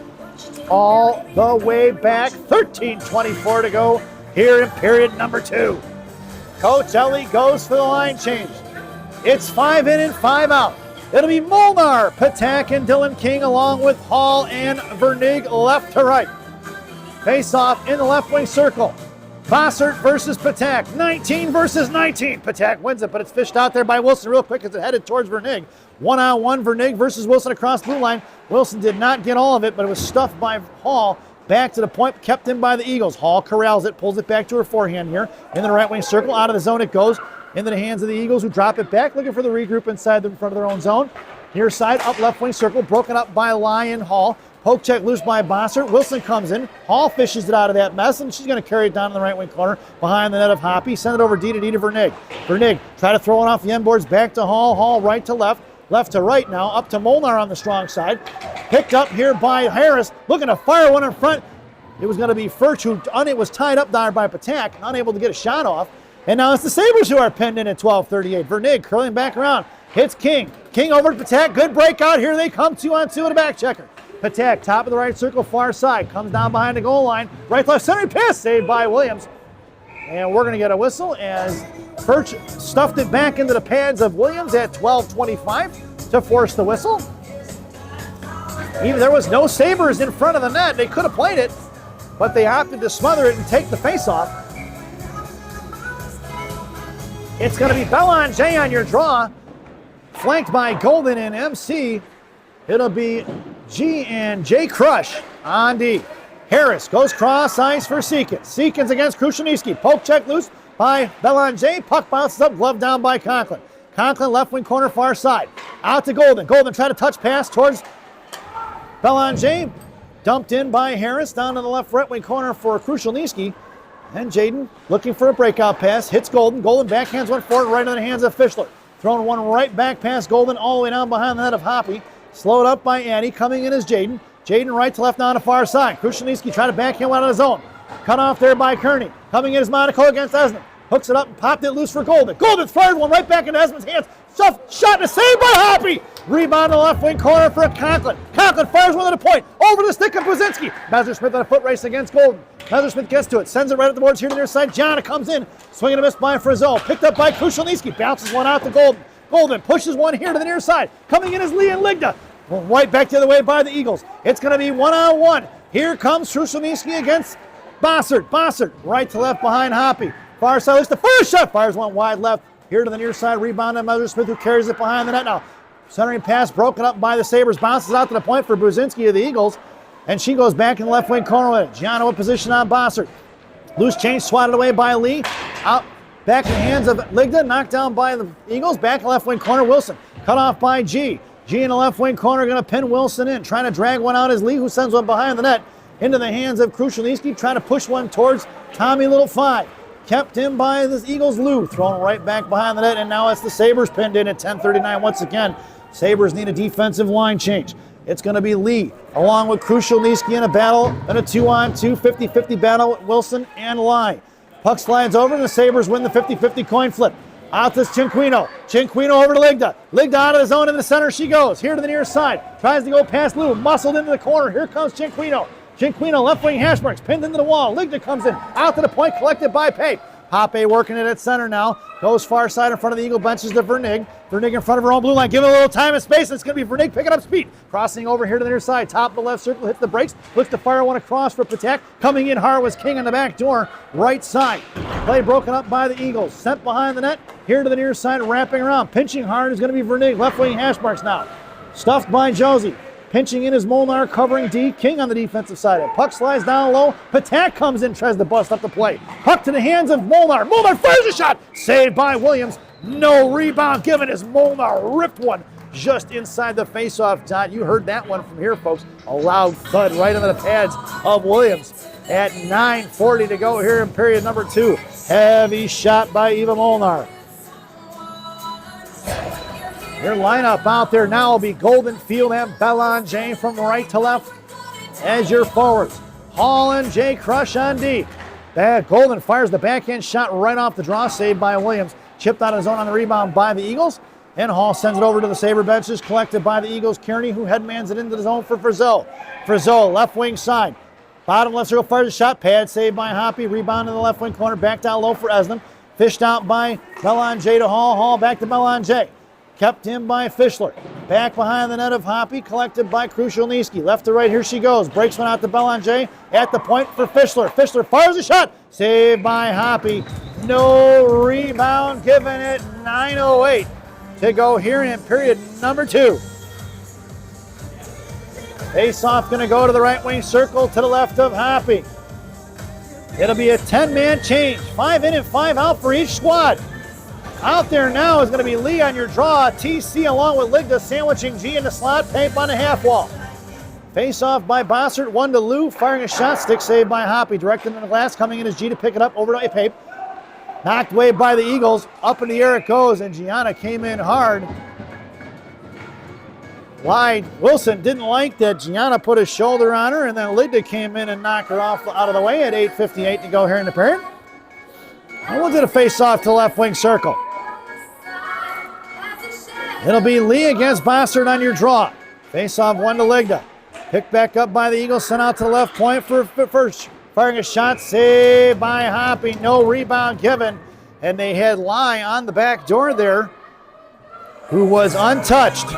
all the way back. 13:24 to go here in period number 2. Coach Ellie goes for the line change. It's 5 in and 5 out. It'll be Molnar, Patak, and Dylan King along with Hall and Vernig left to right. Face off in the left wing circle. Bossert versus Patak. 19 versus 19. Patak wins it, but it's fished out there by Wilson real quick as it headed towards Vernig. 1-on-1 Vernig versus Wilson across blue line. Wilson did not get all of it, but it was stuffed by Hall. Back to the point, kept in by the Eagles. Hall corrals it, pulls it back to her forehand here. Into the right wing circle, out of the zone it goes. Into the hands of the Eagles, who drop it back, looking for the regroup inside the front of their own zone. Near side, up left wing circle, broken up by Lyon Hall. Poke check loose by Bossert. Wilson comes in. Hall fishes it out of that mess, and she's going to carry it down in the right wing corner behind the net of Hoppy. Send it over D to Vernig. Vernig try to throw it off the end boards back to Hall. Hall right to left. Left to right now. Up to Molnar on the strong side. Picked up here by Harris. Looking to fire one in front. It was going to be Furch, who was tied up there by Patak, unable to get a shot off. And now it's the Sabres who are pinned in at 12:38. Vernig curling back around. Hits King. King over to Patak. Good breakout. Here they come 2-on-2 and a back checker. Patak, top of the right circle, far side. Comes down behind the goal line. Right left center pass saved by Williams. And we're going to get a whistle as Furch stuffed it back into the pads of Williams at 12:25 to force the whistle. Even there was no Sabres in front of the net. They could have played it, but they opted to smother it and take the face-off. It's going to be Belanger on your draw, flanked by Golden and MC. It'll be G and J Crush on D. Harris goes cross ice for Seekins. Seekins against Krushelnyski. Poke check loose by Belanger. Puck bounces up, glove down by Conklin. Conklin left wing corner far side. Out to Golden. Golden trying to touch pass towards Belanger. Dumped in by Harris down to the left right wing corner for Krushelnyski. And Jaden looking for a breakout pass. Hits Golden. Golden backhands one forward right into the hands of Fischler. Throwing one right back past Golden all the way down behind the net of Hoppy. Slowed up by Addy. Coming in is Jaden. Jaden right to left on the far side. Krushelnyski trying to backhand one out of his own. Cut off there by Kearney. Coming in is Monaco against Esmond. Hooks it up and popped it loose for Golden. Golden fired one right back into Esmond's hands. Shot and a save by Hoppy. Rebound in the left wing corner for Conklin. Conklin fires one at a point. Over the stick of Buzinski. Messersmith on a foot race against Golden. Messersmith gets to it. Sends it right at the boards here to the near side. Jana comes in. Swinging a miss by Frizzell. Picked up by Krushelnyski. Bounces one out to Golden. Golden pushes one here to the near side. Coming in is Lee and Ligda. Right back the other way by the Eagles. It's going to be one-on-one. Here comes Krushelnyski against Bossert. Bossert right to left behind Hoppy. Far side looks the first shot. Fires one wide left. Here to the near side. Rebound to Messersmith, who carries it behind the net now. Centering pass broken up by the Sabres. Bounces out to the point for Buzinski of the Eagles. And she goes back in the left wing corner with it. Gianna with position on Bossert. Loose change swatted away by Lee. Out back in the hands of Ligda. Knocked down by the Eagles. Back in the left wing corner. Wilson. Cut off by G. G in the left wing corner going to pin Wilson in. Trying to drag one out as Lee, who sends one behind the net. Into the hands of Krushelnyski. Trying to push one towards Tommy Little 5. Kept in by the Eagles' Lou. Thrown right back behind the net. And now it's the Sabres pinned in at 10:39 once again. Sabres need a defensive line change. It's going to be Lee, along with Krushelnyski in a battle, and a 2-on-2, 50-50 battle with Wilson and Lai. Puck slides over, and the Sabres win the 50-50 coin flip. Out to Cinquino. Cinquino over to Ligda. Ligda out of the zone in the center she goes. Here to the near side. Tries to go past Lou. Muscled into the corner. Here comes Cinquino. Cinquino, left wing hash marks, pinned into the wall. Ligda comes in. Out to the point, collected by Pape. Pape working it at center now. Goes far side in front of the Eagle benches to Vernig. Vernig in front of her own blue line. Give it a little time and space. It's going to be Vernig picking up speed. Crossing over here to the near side. Top of the left circle. Hits the brakes. Looks to fire one across for Patak. Coming in hard was King on the back door. Right side. Play broken up by the Eagles. Sent behind the net. Here to the near side. Wrapping around. Pinching hard is going to be Vernig. Left wing hash marks now. Stuffed by Josie. Pinching in is Molnar, covering D. King on the defensive side. Puck slides down low. Patak comes in, tries to bust up the play. Puck to the hands of Molnar. Molnar fires a shot. Saved by Williams. No rebound given as Molnar ripped one just inside the faceoff dot. You heard that one from here, folks. A loud thud right into the pads of Williams. At 9:40 to go here in period number 2. Heavy shot by Eva Molnar. Your lineup out there now will be Golden, Field, and Belanger from right to left as your forwards. Hall and J Crush on D. Golden fires the backhand shot right off the draw, saved by Williams. Chipped out of zone on the rebound by the Eagles. And Hall sends it over to the Sabre benches, collected by the Eagles. Kearney, who headmans it into the zone for Frizzell. Frizzell, left wing side. Bottom left circle, fires a shot. Pad saved by Hoppy. Rebound in the left wing corner. Back down low for Esnam. Fished out by Belanger to Hall. Hall back to Belanger. Kept in by Fischler. Back behind the net of Hoppy, collected by Krushelnyski. Left to right, here she goes. Breaks one out to Belanger. At the point for Fischler. Fischler fires a shot. Saved by Hoppy. No rebound given at 9:08 to go here in period number 2. Face-off going to go to the right wing circle to the left of Hoppy. It'll be a 10-man change. 5 in and 5 out for each squad. Out there now is going to be Lee on your draw. TC along with Ligda sandwiching G in the slot. Pape on the half wall. Face off by Bossert, 1 to Lou, firing a shot, stick saved by Hoppy, directed in the glass, coming in as G to pick it up over to Pape. Knocked away by the Eagles, up in the air it goes, and Gianna came in hard. Wide. Wilson didn't like that. Gianna put his shoulder on her, and then Ligda came in and knocked her off out of the way at 8:58 to go here in the period. And we'll get a face-off to the left wing circle. It'll be Lee against Bossert on your draw. Face-off 1 to Ligda. Picked back up by the Eagles, sent out to the left point for first. Firing a shot, saved by Hoppy. No rebound given. And they had Lai on the back door there, who was untouched.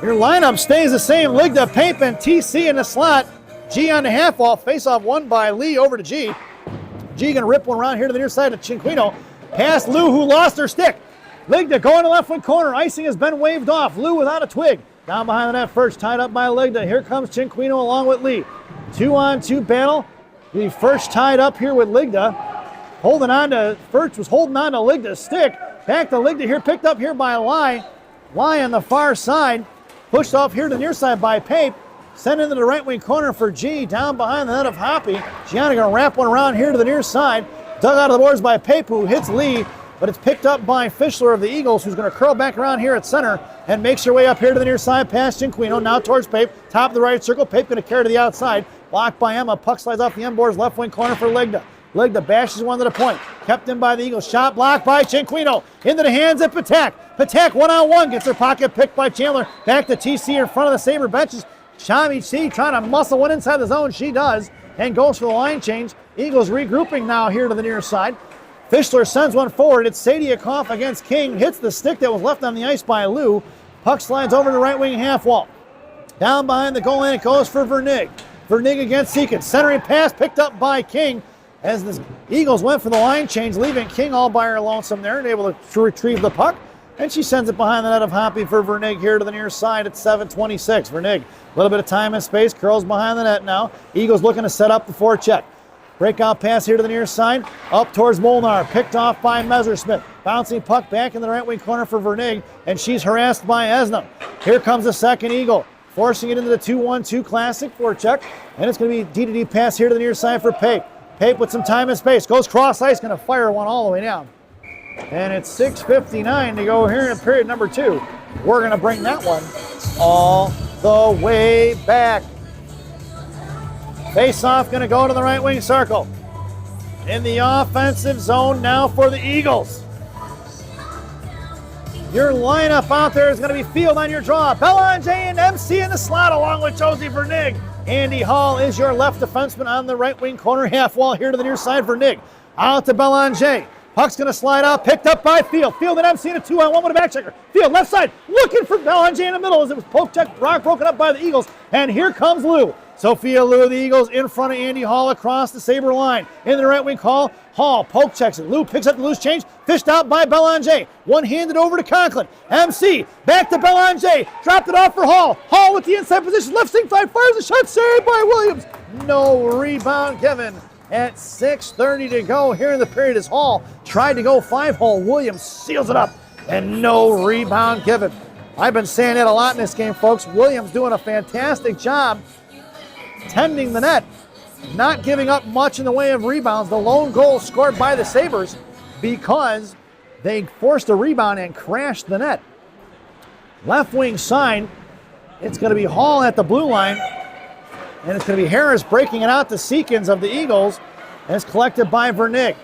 Your lineup stays the same. Ligda, Pape, and TC in the slot. G on the half wall. Face-off won by Lee over to G. G going to rip one around here to the near side of Cinquino. Past Lou, who lost her stick. Ligda going to left wing corner. Icing has been waved off. Lou without a twig. Down behind the net first, tied up by Ligda. Here comes Cinquino along with Lee. 2-on-2 battle. The first tied up here with Ligda. First was holding on to Ligda's stick. Back to Ligda here, picked up here by Lai. Lai on the far side. Pushed off here to the near side by Pape. Sent into the right wing corner for G. Down behind the net of Hoppy. Gianna going to wrap one around here to the near side. Dug out of the boards by Pape, who hits Lee. But it's picked up by Fischler of the Eagles, who's going to curl back around here at center and makes her way up here to the near side past Cinquino. Now towards Pape. Top of the right circle. Pape going to carry to the outside. Blocked by Emma. Puck slides off the end boards. Left wing corner for Ligda. Ligda bashes one to the point. Kept in by the Eagles. Shot blocked by Cinquino. Into the hands of Patak. Patak 1-on-1. Gets her pocket picked by Chandler. Back to TC in front of the Sabre benches. Shami C trying to muscle one inside the zone. She does. And goes for the line change. Eagles regrouping now here to the near side. Fischler sends one forward. It's Sadiakoff against King. Hits the stick that was left on the ice by Lou. Puck slides over the right wing half wall. Down behind the goal line it goes for Vernig. Vernig against Seekins. Centering pass picked up by King as the Eagles went for the line change, leaving King all by her lonesome there and able to retrieve the puck. And she sends it behind the net of Hoppy for Vernig here to the near side at 7:26. Vernig, a little bit of time and space, curls behind the net now. Eagles looking to set up the forecheck. Breakout pass here to the near side, up towards Molnar, picked off by Messersmith. Bouncing puck back in the right wing corner for Vernig, and she's harassed by Esnam. Here comes the second Eagle, forcing it into the 2-1-2 classic forecheck, and it's going to be D-to-D pass here to the near side for Pape. Pape with some time and space, goes cross ice, going to fire one all the way down. And it's 6:59 to go here in period number 2. We're going to bring that one all the way back. Face-off going to go to the right wing circle. In the offensive zone now for the Eagles. Your lineup out there is going to be Field on your draw. Belanger and MC in the slot along with Josie Vernig. Andy Hall is your left defenseman on the right wing corner half wall here to the near side for Vernig. Out to Belanger. Puck's going to slide out, picked up by Field. Field and MC in a 2-on-1 with a back checker. Field left side, looking for Belanger in the middle as it was poke check, broken up by the Eagles. And here comes Lou. Sophia Lou of the Eagles in front of Andy Hall across the Sabre line. In the right wing call, Hall poke checks it. Lou picks up the loose change, fished out by Belanger. One-handed over to Conklin. MC back to Belanger. Dropped it off for Hall. Hall with the inside position. Left side fires a shot saved by Williams. No rebound given. At 6:30 to go here in the period as Hall tried to go 5-hole. Williams seals it up and no rebound given. I've been saying that a lot in this game, folks. Williams doing a fantastic job tending the net, not giving up much in the way of rebounds. The lone goal scored by the Sabres because they forced a rebound and crashed the net. Left wing side, it's going to be Hall at the blue line, and it's going to be Harris breaking it out to Seekins of the Eagles, and it's collected by Vernig.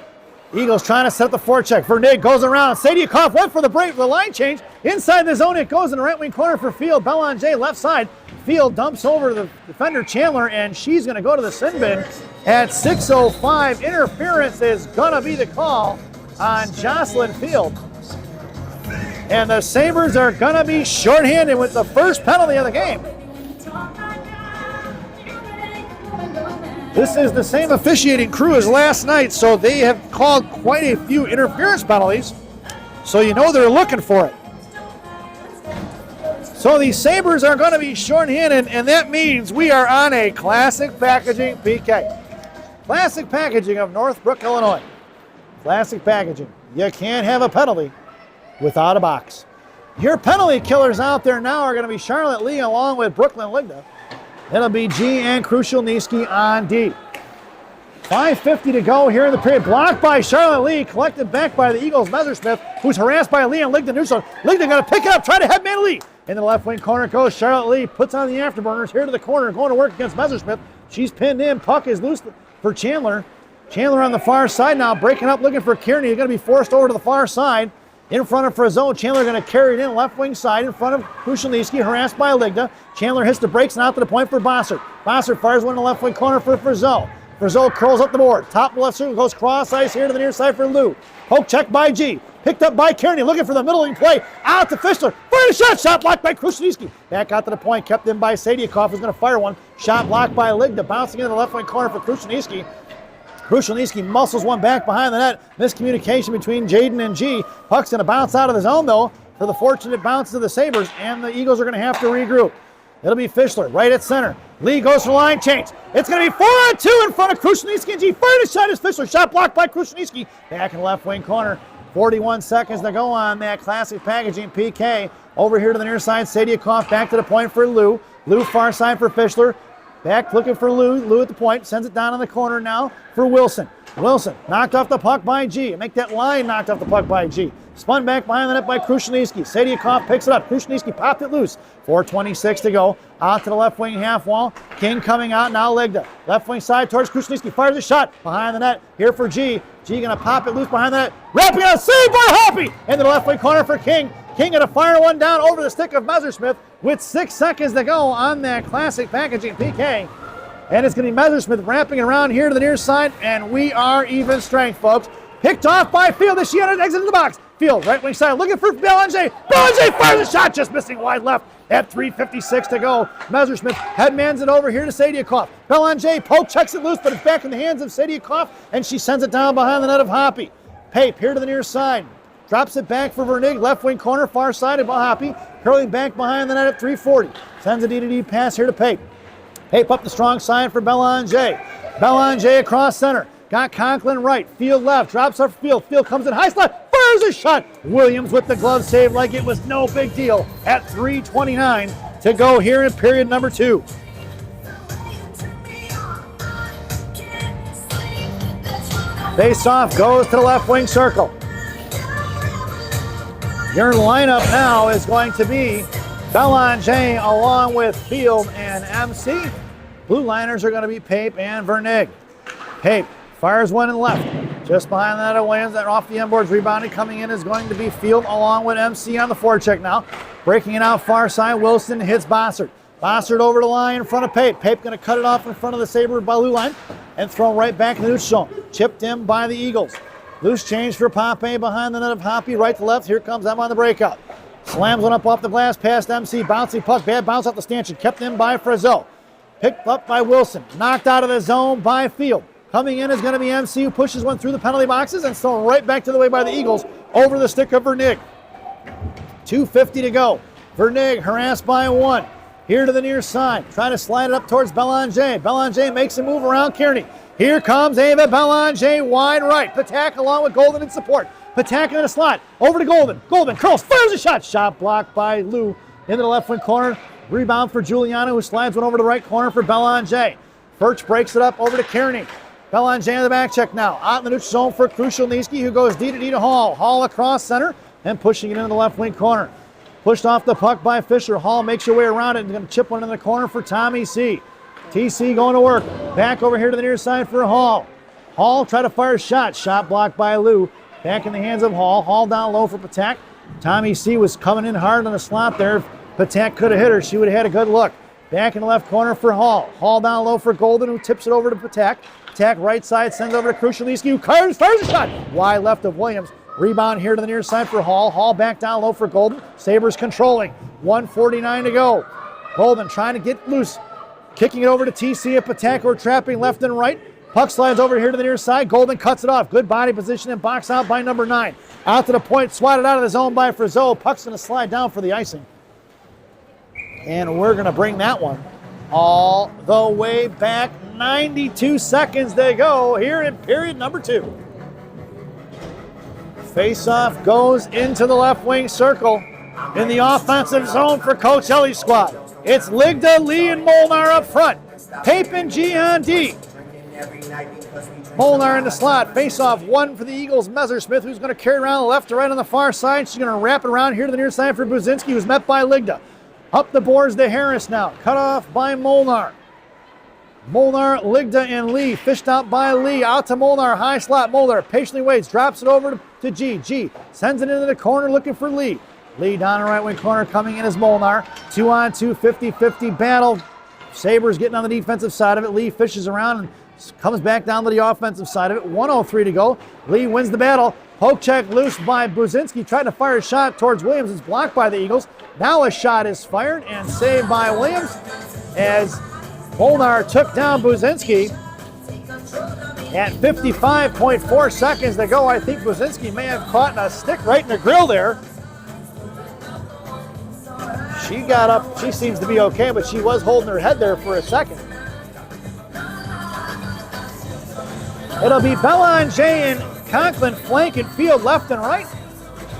Eagles trying to set up the forecheck. Vernig goes around. Sadiakoff went for the break, the line change. Inside the zone, it goes in the right wing corner for Field. Belanger left side. Field dumps over the defender Chandler, and she's going to go to the sin bin at 6:05. Interference is going to be the call on Jocelyn Field. And the Sabres are going to be shorthanded with the first penalty of the game. This is the same officiating crew as last night, so they have called quite a few interference penalties, so you know they're looking for it. So the Sabres are going to be shorthanded, and that means we are on a Classic Packaging PK. Classic Packaging of Northbrook, Illinois. Classic Packaging. You can't have a penalty without a box. Your penalty killers out there now are going to be Charlotte Lee along with Brooklyn Ligda. It'll be G and Krushelnyski on D. 5:50 to go here in the period. Blocked by Charlotte Lee, collected back by the Eagles' Messersmith, who's harassed by Lee and Ligda neutral. Ligda going to pick it up, try to headman Lee. In the left wing corner goes Charlotte Lee, puts on the afterburners here to the corner, going to work against Messersmith. She's pinned in, puck is loose for Chandler. Chandler on the far side now, breaking up, looking for Kearney. He's going to be forced over to the far side. In front of Frizzell, Chandler going to carry it in, left wing side, in front of Krushelnyski, harassed by Ligda. Chandler hits the brakes and out to the point for Bossert. Bossert fires one in the left wing corner for Frizzell. Frizzell curls up the board. Top left circle goes cross ice here to the near side for Lou. Poke check by G. Picked up by Kearney, looking for the middling play. Out to Fischler. Fire a shot. Shot blocked by Krushelnyski. Back out to the point, kept in by Sadiakov, who's going to fire one. Shot blocked by Ligda, bouncing into the left wing corner for Krushelnyski. Krushelnyski muscles one back behind the net. Miscommunication between Jaden and G. Puck's going to bounce out of the zone, though, for the fortunate bounce to the Sabres, and the Eagles are going to have to regroup. It'll be Fischler right at center. Lee goes for line change. It's going to be 4-on-2 in front of Krushelnyski and G. Fired a shot as Fischler. Shot blocked by Krushelnyski. Back in the left wing corner. 41 seconds to go on that classic packaging PK. Over here to the near side, Sadiakov back to the point for Lou. Lou far side for Fischler. Back looking for Lou. Lou at the point. Sends it down in the corner now for Wilson. Wilson knocked off the puck by G. Make that line knocked off the puck by G. Spun back behind the net by Krushelnyski. Sadiakov picks it up. Krushelnyski popped it loose. 4:26 to go. Out to the left wing half wall. King coming out now. Ligda. Left wing side towards Krushelnyski. Fires a shot behind the net. Here for G. G going to pop it loose behind the net. Wrapping out. Saved by Hoppy. Into the left wing corner for King. King going to fire one down over the stick of Messersmith with 6 seconds to go on that classic packaging PK. And it's going to be Messersmith wrapping around here to the near side, and we are even strength, folks. Picked off by Field as she exited the box. Field, right wing side, looking for Belanger. Belanger fires a shot, just missing wide left at 3:56 to go. Messersmith headmans it over here to Sadiakov. Belanger poke checks it loose, but it's back in the hands of Sadiakov, and she sends it down behind the net of Hoppy. Pape here to the near side. Drops it back for Vernig, left wing corner, far side of Hoppy. Curling back behind the net at 3:40. Sends a D-to-D pass here to Pape. Pape up the strong side for Belanger. Belanger across center. Got Conklin right. Field left. Drops up Field. Field comes in high slot. Fires a shot. Williams with the glove save like it was no big deal at 3:29 to go here in period number 2. Face off goes to the left wing circle. Your lineup now is going to be Belanger along with Field and MC. Blue liners are going to be Pape and Vernig. Pape fires one in left. Just behind that of Williams, that off the end boards, rebounding coming in is going to be Field along with MC on the forecheck now. Breaking it out far side, Wilson hits Bossert. Bossert over the line in front of Pape. Pape going to cut it off in front of the Sabre blue line and throw right back in the neutral zone. Chipped in by the Eagles. Loose change for Pape behind the net of Hoppy, right to left. Here comes them on the breakout. Slams one up off the glass past MC. Bouncy puck, bad bounce off the stanchion. Kept in by Frizzell. Picked up by Wilson. Knocked out of the zone by Field. Coming in is going to be MC, who pushes one through the penalty boxes and thrown right back to the way by the Eagles over the stick of Vernig. 2:50 to go. Vernig harassed by one. Here to the near side. Trying to slide it up towards Belanger. Belanger makes a move around Kearney. Here comes Ava Belanger wide right. Patak along with Golden in support. Patak in the slot. Over to Golden. Golden curls. Fires a shot. Shot blocked by Lou into the left wing corner. Rebound for Giuliano, who slides one over the right corner for Belanger. Birch breaks it up over to Kearney. Belanger in the back check now. Out in the neutral zone for Krushelnyski, who goes D-to-D to Hall. Hall across center and pushing it into the left wing corner. Pushed off the puck by Fisher. Hall makes your way around it and going to chip one in the corner for Tommy C. TC going to work. Back over here to the near side for Hall. Hall tried to fire a shot. Shot blocked by Lou. Back in the hands of Hall. Hall down low for Patak. Tommy C was coming in hard on the slot there. If Patak could have hit her, she would have had a good look. Back in the left corner for Hall. Hall down low for Golden, who tips it over to Patak. Patak right side sends over to Krushelnyski, who fires a shot. Wide left of Williams. Rebound here to the near side for Hall. Hall back down low for Golden. Sabres controlling. 1:49 to go. Golden trying to get loose. Kicking it over to TC and Patak, who are trapping left and right. Puck slides over here to the near side. Golden cuts it off. Good body position and box out by number 9. Out to the point, swatted out of the zone by Frizzell. Puck's going to slide down for the icing. And we're going to bring that one all the way back. 92 seconds to go here in period number 2. Face-off goes into the left wing circle in the offensive zone for Coach Ellie's squad. It's Ligda, Lee, and Molnar up front. Pape and G on D. Molnar in the slot. Face off one for the Eagles. Messersmith, who's going to carry around left to right on the far side. She's going to wrap it around here to the near side for Buzinski, who's met by Ligda. Up the boards to Harris now. Cut off by Molnar. Molnar, Ligda, and Lee. Fished out by Lee. Out to Molnar. High slot. Molnar patiently waits. Drops it over to G. G sends it into the corner looking for Lee. Lee down the right wing corner coming in as Molnar. 2-on-2, 50-50 battle. Sabres getting on the defensive side of it. Lee fishes around and comes back down to the offensive side of it. 1:03 to go. Lee wins the battle. Poke check loose by Buzinski. Tried to fire a shot towards Williams. It's blocked by the Eagles. Now a shot is fired and saved by Williams as Molnar took down Buzinski. At 55.4 seconds to go, I think Buzinski may have caught a stick right in the grill there. She got up. She seems to be okay, but she was holding her head there for a second. It'll be Belanger and Conklin flanking field left and right.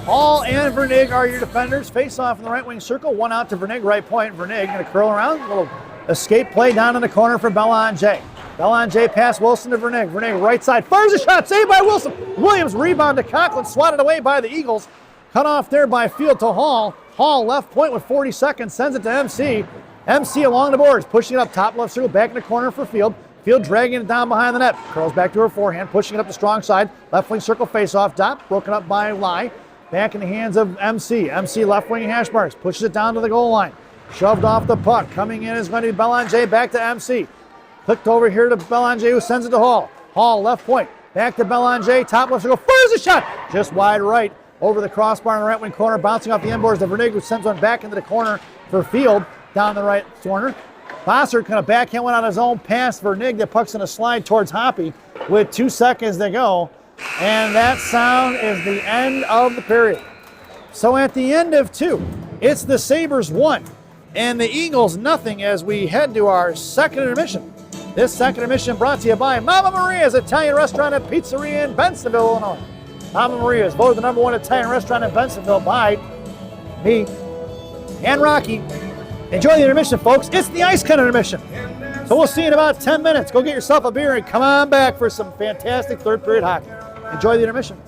Hall and Vernig are your defenders. Face off in the right wing circle. One out to Vernig, right point. Vernig going to curl around. A little escape play down in the corner for Belanger. Belanger pass Wilson to Vernig. Vernig right side. Fires a shot. Saved by Wilson. Williams rebound to Conklin. Swatted away by the Eagles. Cut off there by Field to Hall. Hall left point with 40 seconds. Sends it to MC. MC along the boards. Pushing it up top left circle. Back in the corner for Field. Field dragging it down behind the net. Curls back to her forehand. Pushing it up the strong side. Left wing circle face off. Dot. Broken up by Lai. Back in the hands of MC. MC left wing hash marks. Pushes it down to the goal line. Shoved off the puck. Coming in is going to be Belanger. Back to MC. Clicked over here to Belanger, who sends it to Hall. Hall left point. Back to Belanger. Top left circle. Fires a shot. Just wide right. Over the crossbar in the right wing corner. Bouncing off the end boards to Vernig, who sends one back into the corner for Field. Down the right corner. Bossert kind of backhand one on his own pass. Vernig, the puck's going to slide towards Hoppy with 2 seconds to go. And that sound is the end of the period. So at the end of 2, it's the Sabres 1 and the Eagles nothing as we head to our second intermission. This second intermission brought to you by Mama Maria's Italian Restaurant and Pizzeria in Bensenville, Illinois. Mama Maria's voted the #1 Italian restaurant in Bensenville by me and Rocky. Enjoy the intermission, folks. It's the ice cut intermission. So we'll see you in about 10 minutes. Go get yourself a beer and come on back for some fantastic third period hockey. Enjoy the intermission.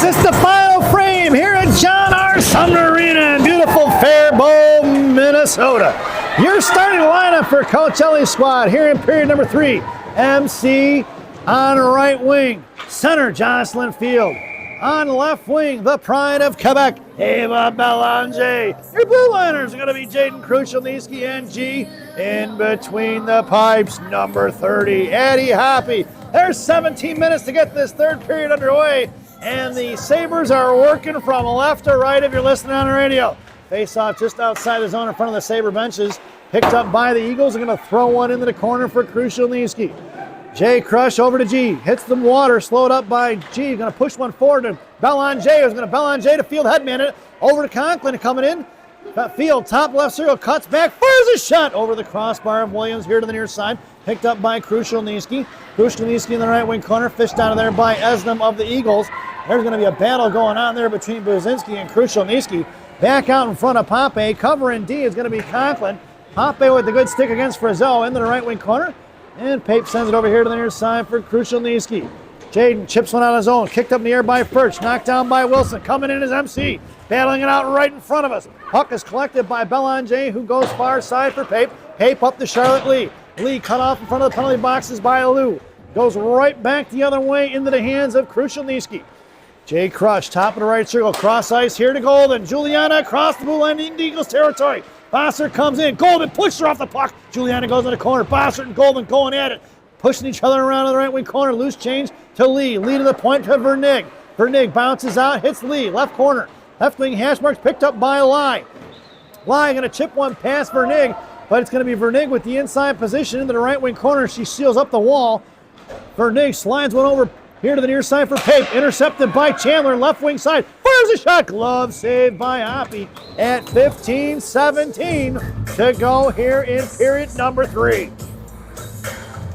This is the final frame here at John R. Sumner Arena in beautiful Faribault, Minnesota. Your starting lineup for Coach Ellie's squad here in period number 3. MC on right wing, center Jocelyn Field. On left wing, the pride of Quebec, Ava Belanger. Your blue liners are going to be Jaden Krushelnicki and G. In between the pipes, number 30, Addie Hoppy. There's 17 minutes to get this third period underway, and the Sabres are working from left to right if you're listening on the radio. Face off just outside the zone in front of the Sabre benches. Picked up by the Eagles. They're going to throw one into the corner for Krushelnicki. Jay Crush over to G. Hits the water, slowed up by G. Going to push one forward to Belanger. Who's going to Belanger to Field, headman it. Over to Conklin coming in. Field, top left circle, cuts back, fires a shot over the crossbar of Williams here to the near side. Picked up by Krushelnicki. Krushelnicki in the right wing corner, fished out of there by Esnam of the Eagles. There's going to be a battle going on there between Buzinski and Krushelnicki. Back out in front of Pompey. Covering D is going to be Conklin. Pompey with the good stick against Frizzell into the right wing corner. And Pape sends it over here to the near side for Krushelnicki. Jaden chips one out of his own. Kicked up in the air by Furch. Knocked down by Wilson. Coming in as MC. Battling it out right in front of us. Puck is collected by Belanger, who goes far side for Pape. Pape up to Charlotte Lee. Lee cut off in front of the penalty boxes by Lou. Goes right back the other way into the hands of Krushelnicki. Jay Crush, top of the right circle. Cross ice here to Golden. Juliana across the blue line into Eagles territory. Bossert comes in. Golden pushes her off the puck. Juliana goes in the corner. Bossert and Golden going at it. Pushing each other around in the right wing corner. Loose change to Lee. Lee to the point to Vernig. Vernig bounces out. Hits Lee. Left corner. Left wing hash marks picked up by Lai. Lai going to chip one past Vernig. But it's going to be Vernig with the inside position into the right wing corner. She seals up the wall. Vernig slides one over here to the near side for Pape. Intercepted by Chandler. Left wing side. Fires a shot. Glove saved by Hoppy at 15-17 to go here in period number 3.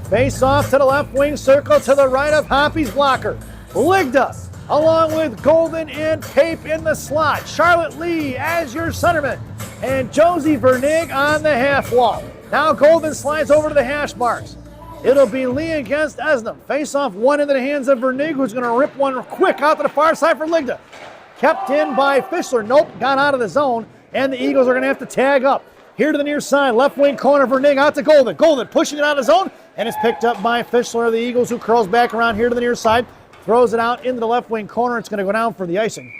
Face off to the left wing circle to the right of Hoppy's blocker. Ligda along with Golden and Pape in the slot. Charlotte Lee as your centerman. And Josie Vernig on the half wall. Now Golden slides over to the hash marks. It'll be Lee against Esnam. Face off one into the hands of Vernig, who's going to rip one quick out to the far side for Ligda. Kept in by Fischler. Nope, got out of the zone. And the Eagles are going to have to tag up. Here to the near side, left wing corner, Vernig out to Golden. Golden pushing it out of the zone, and it's picked up by Fischler of the Eagles, who curls back around here to the near side. Throws it out into the left wing corner. It's going to go down for the icing.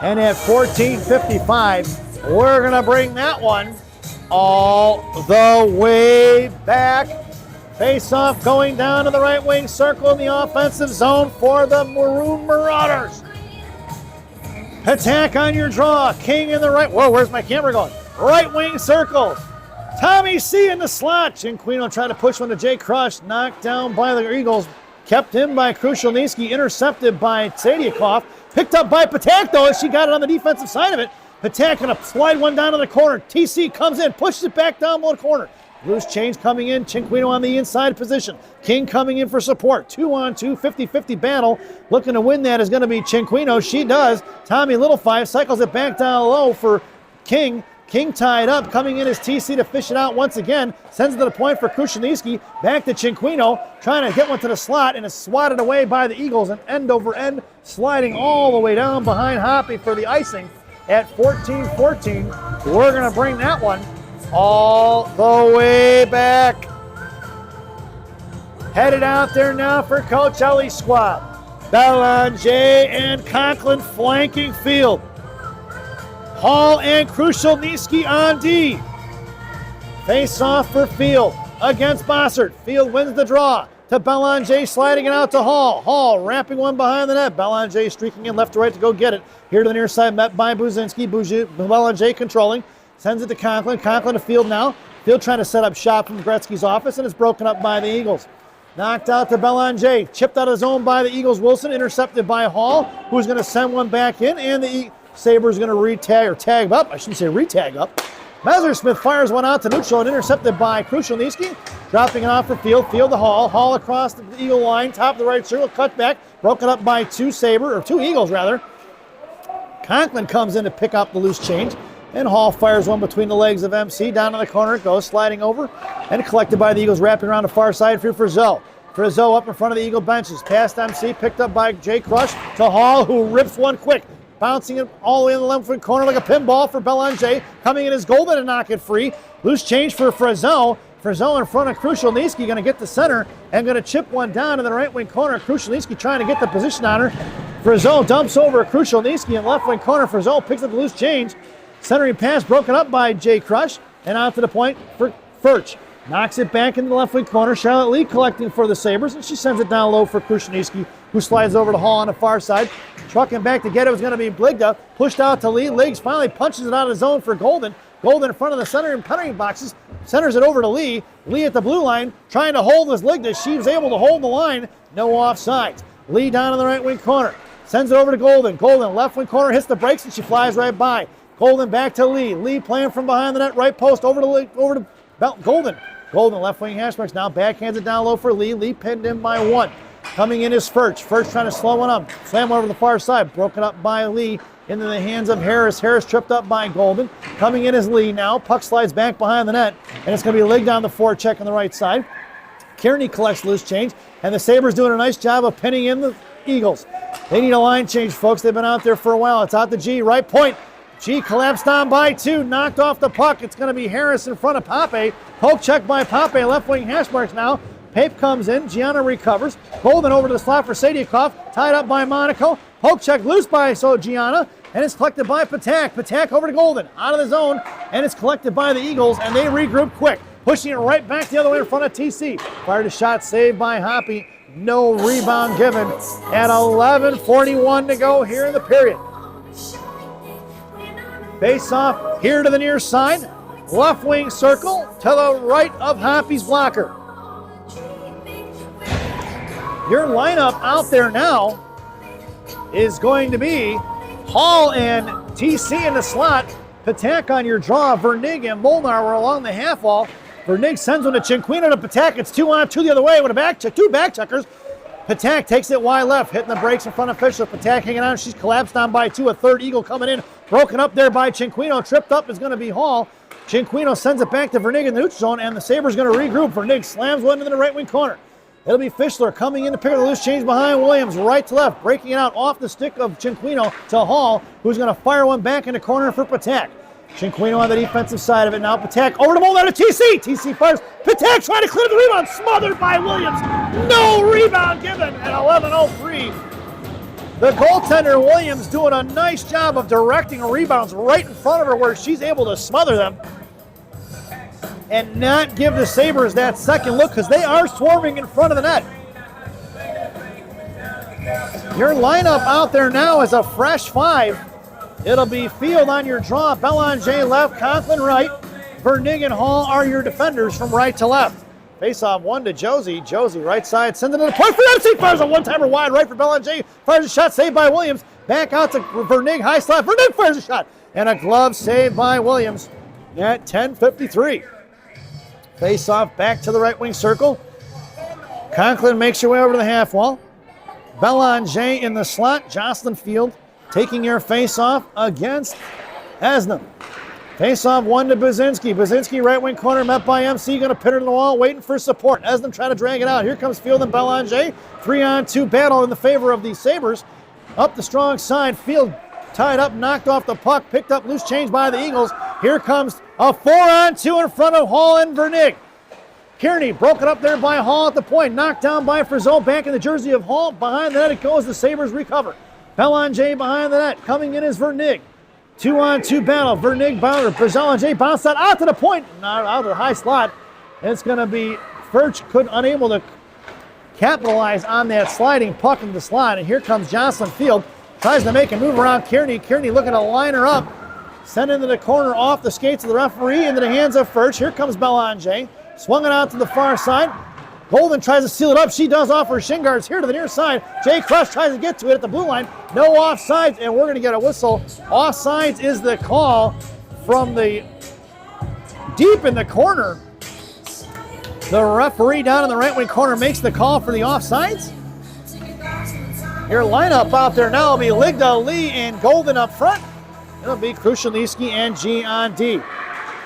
And at 14:55, we're going to bring that one all the way back. Face off going down to the right wing circle in the offensive zone for the Maroon Marauders. Attack on your draw. King in the right. Whoa, where's my camera going? Right wing circles. Tommy C in the slot. Cinquino tried to push one to Jay Crush. Knocked down by the Eagles. Kept in by Krushelnicki. Intercepted by Sadiakov. Picked up by Patak, though, as she got it on the defensive side of it. Patak going to slide one down to the corner. TC comes in, pushes it back down one corner. Loose change coming in. Cinquino on the inside position. King coming in for support. 2-on-2, 50-50 battle. Looking to win that is going to be Cinquino. She does. Tommy Littlefive cycles it back down low for King. King tied up, coming in as TC to fish it out once again. Sends it to the point for Krushelnicki. Back to Cinquino, trying to get one to the slot, and is swatted away by the Eagles, and end over end, sliding all the way down behind Hoppy for the icing at 14-14. We're going to bring that one all the way back. Headed out there now for Coach Ellie's squad. Belanger and Conklin flanking Field. Hall and Krushelnicki on D. Face off for Field against Bossert. Field wins the draw to Belanger, sliding it out to Hall. Hall wrapping one behind the net. Belanger streaking in left to right to go get it. Here to the near side, met by Buzinski. Belanger controlling. Sends it to Conklin. Conklin to Field now. Field trying to set up shop from Gretzky's office, and it's broken up by the Eagles. Knocked out to Belanger. Chipped out of zone by the Eagles. Wilson intercepted by Hall, who's going to send one back in, and the Sabres going to tag up. I shouldn't say retag up. Messersmith fires one out to neutral and intercepted by Krushelnicki. Dropping it off for Field. Field to Hall. Hall across the Eagle line. Top of the right circle. Cut back. Broken up by two Eagles rather. Conklin comes in to pick up the loose change. And Hall fires one between the legs of MC. Down in the corner it goes. Sliding over. And collected by the Eagles. Wrapping around the far side for Frizzell. Frizzell up in front of the Eagle benches. Past MC, picked up by Jay Crush to Hall, who rips one quick. Bouncing it all the way in the left corner like a pinball for Belanger. Coming in is Golden to knock it free. Loose change for Frizzell. Frizzell in front of Krushelnyski, going to get the center and going to chip one down in the right wing corner. Krushelnyski trying to get the position on her. Frizzell dumps over Krushelnyski in left wing corner. Frizzell picks up the loose change. Centering pass broken up by Jay Crush and out to the point for Furch. Knocks it back into the left wing corner. Charlotte Lee collecting for the Sabres, and she sends it down low for Krushelnyski, who slides over to Hall on the far side. Trucking back to get it was going to be Bligda. Pushed out to Lee. Liggs finally punches it out of the zone for Golden. Golden in front of the center and penalty boxes. Centers it over to Lee. Lee at the blue line trying to hold this Ligda. She was able to hold the line. No offsides. Lee down in the right wing corner. Sends it over to Golden. Golden left wing corner hits the brakes and she flies right by. Golden back to Lee. Lee playing from behind the net. Right post over to Golden. Golden left wing hash marks now. Backhands it down low for Lee. Lee pinned him by one. Coming in is Furch. Furch trying to slow one up. Slam over the far side. Broken up by Lee. Into the hands of Harris. Harris tripped up by Golden. Coming in is Lee now. Puck slides back behind the net. And it's going to be Lig down the forecheck on the right side. Kearney collects loose change. And the Sabres doing a nice job of pinning in the Eagles. They need a line change, folks. They've been out there for a while. It's out to G. Right point. G collapsed down by two. Knocked off the puck. It's going to be Harris in front of Pape. Poke check by Pape. Left wing hash marks now. Pape comes in. Gianna recovers. Golden over to the slot for Sadiakov. Tied up by Monaco. Poke check loose by Gianna. And it's collected by Patak. Patak over to Golden. Out of the zone. And it's collected by the Eagles. And they regroup quick. Pushing it right back the other way in front of TC. Fired a shot saved by Hoppy. No rebound given. At 11:41 to go here in the period. Face off here to the near side. Left wing circle to the right of Hoppy's blocker. Your lineup out there now is going to be Hall and TC in the slot. Patak on your draw. Vernig and Molnar were along the half wall. Vernig sends one to Chinquino to Patak. It's 2-on-2 the other way with a back check, two back checkers. Patak takes it wide left, hitting the brakes in front of Fisher. Patak hanging on. She's collapsed down by two. A third Eagle coming in. Broken up there by Chinquino. Tripped up is going to be Hall. Chinquino sends it back to Vernig in the neutral zone, and the Sabres going to regroup. Vernig slams one into the right wing corner. It'll be Fischler coming in to pick up the loose change behind Williams, right to left, breaking it out off the stick of Chinquino to Hall, who's going to fire one back in the corner for Patak. Chinquino on the defensive side of it now. Patak over to Molnar to TC. TC fires. Patak trying to clear the rebound. Smothered by Williams. No rebound given at 11:03. The goaltender Williams doing a nice job of directing rebounds right in front of her where she's able to smother them and not give the Sabres that second look because they are swarming in front of the net. Your lineup out there now is a fresh five. It'll be Field on your draw, Belanger left, Conklin right. Vernig and Hall are your defenders from right to left. Face-off one to Josie. Josie right side, sends it to the point for MC. Fires a one-timer wide right for Belanger. Fires a shot saved by Williams. Back out to Vernig, high slot. Vernig fires a shot. And a glove saved by Williams at 10:53. Face-off back to the right wing circle. Conklin makes your way over to the half wall. Belanger in the slot. Jocelyn Field taking your face-off against Esnam. Face-off one to Baczynski. Baczynski right wing corner met by MC. Going to pin her to the wall, waiting for support. Esnam trying to drag it out. Here comes Field and Belanger. 3-on-2 battle in the favor of the Sabres. Up the strong side. Field tied up, knocked off the puck, picked up loose change by the Eagles. Here comes a 4-on-2 in front of Hall and Vernig. Kearney broken up there by Hall at the point. Knocked down by Frizzell. Back in the jersey of Hall. Behind the net it goes. The Sabres recover. Belanger behind the net. Coming in is Vernig. 2-on-2 battle. Vernig, Belanger bounced out to the point. Not out of the high slot. It's going to be Furch unable to capitalize on that sliding puck in the slot. And here comes Jocelyn Field. Tries to make a move around Kearney. Kearney looking to line her up. Sent into the corner off the skates of the referee into the hands of Furch. Here comes Belanger. Swung it out to the far side. Golden tries to seal it up. She does off her shin guards here to the near side. Jay Crush tries to get to it at the blue line. No offsides, and we're going to get a whistle. Offsides is the call from the deep in the corner. The referee down in the right wing corner makes the call for the offsides. Your lineup out there now will be Ligda, Lee, and Golden up front. It'll be Krushelnyski and G on D.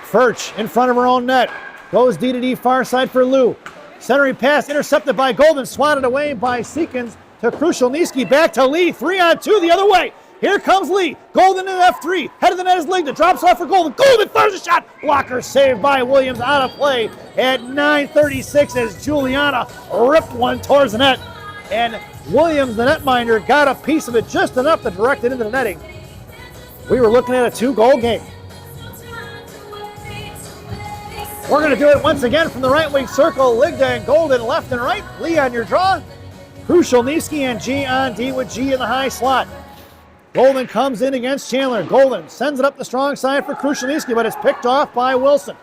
Furch in front of her own net. Goes D to D far side for Lou. Centering pass intercepted by Golden, swatted away by Seekins to Krushelnyski, back to Lee, 3-on-2 the other way. Here comes Lee. Golden in F3. Head of the net is Ligda. Drops off for Golden. Golden fires a shot. Blocker saved by Williams, out of play at 9:36 as Juliana ripped one towards the net. And Williams, the netminder, got a piece of it just enough to direct it into the netting. We were looking at a 2-goal game. We're going to do it once again from the right wing circle. Ligda and Golden left and right. Lee on your draw. Krushelnyski and G on D with G in the high slot. Golden comes in against Chandler. Golden sends it up the strong side for Krushelnyski, but it's picked off by Wilson.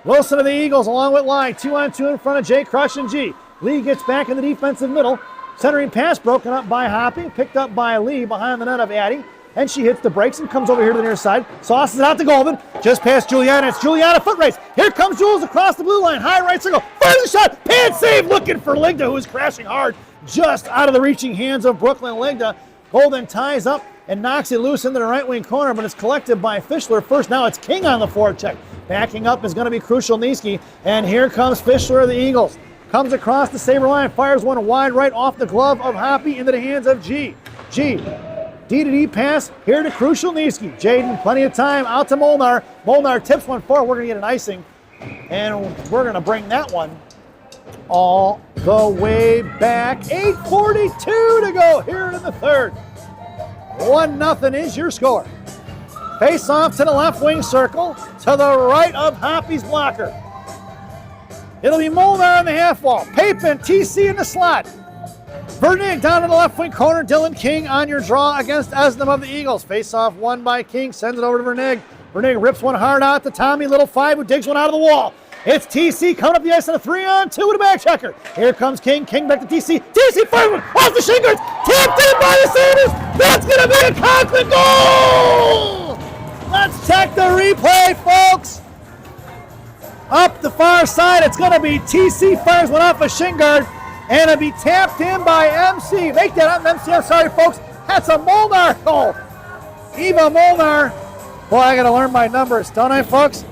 Wilson of the Eagles along with Line. 2-on-2 in front of Jay Crush and G. Lee gets back in the defensive middle. Centering pass broken up by Hoppy. Picked up by Lee behind the net of Addie. And she hits the brakes and comes over here to the near side. Sauces it out to Golden. Just past Juliana. It's Juliana foot race. Here comes Jules across the blue line. High right circle. Fires a shot. Pad save looking for Ligda, who is crashing hard just out of the reaching hands of Brooklyn Ligda. Golden ties up and knocks it loose into the right wing corner, but it's collected by Fischler first. Now it's King on the forecheck. Backing up is going to be Krushelnyski, and here comes Fischler of the Eagles. Comes across the Sabre line, fires one wide right off the glove of Hoppy into the hands of G. G, D-to-D pass here to Krushelnyski. Jaden, plenty of time, out to Molnar. Molnar tips one forward. We're going to get an icing, and we're going to bring that one all the way back. 8:42 to go here in the third. 1-0 is your score. Face off to the left wing circle, to the right of Hoppy's blocker. It'll be Molnar on the half wall. Papen, TC in the slot. Vernig down in the left wing corner. Dylan King on your draw against Esnam of the Eagles. Face off won by King, sends it over to Vernig. Vernig rips one hard out to Tommy Little 5, who digs one out of the wall. It's TC coming up the ice on a 3-on-2 with a back checker. Here comes King. King back to TC. TC fires one off the shin guards. Tapped in by the Sabres. That's going to be a Conklin goal! Let's check the replay, folks. Up the far side, it's going to be TC fires one off a shin guard, and it'll be tapped in by MC. Make that up, MC. I'm sorry, folks. That's a Molnar goal. Eva Molnar. Boy, I got to learn my numbers, don't I, folks?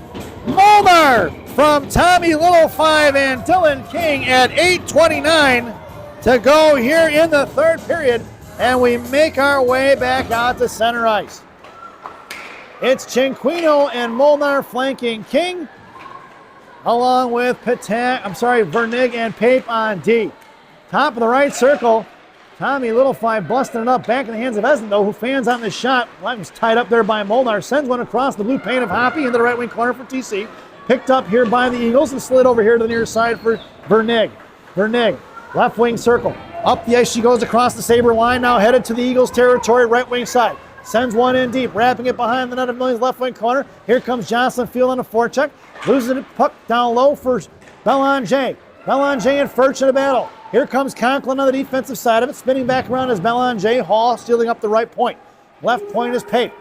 Molnar from Tommy Little 5 and Dylan King at 8:29 to go here in the third period, and we make our way back out to center ice. It's Cinquino and Molnar flanking King, along with Vernig and Pape on D. Top of the right circle, Tommy Little 5 busting it up back in the hands of Esendo, who fans on the shot. That was tied up there by Molnar. Sends one across the blue paint of Hoppy into the right wing corner for TC. Picked up here by the Eagles and slid over here to the near side for Vernig. Vernig, left wing circle. Up the ice she goes across the Sabre line, now headed to the Eagles territory, right wing side. Sends one in deep, wrapping it behind the net of Million's left wing corner. Here comes Jocelyn Field on the forecheck. Losing it, puck down low for Belanger. Belanger and Furch in a battle. Here comes Conklin on the defensive side of it. Spinning back around is Belanger. Hall stealing up the right point. Left point is Pape.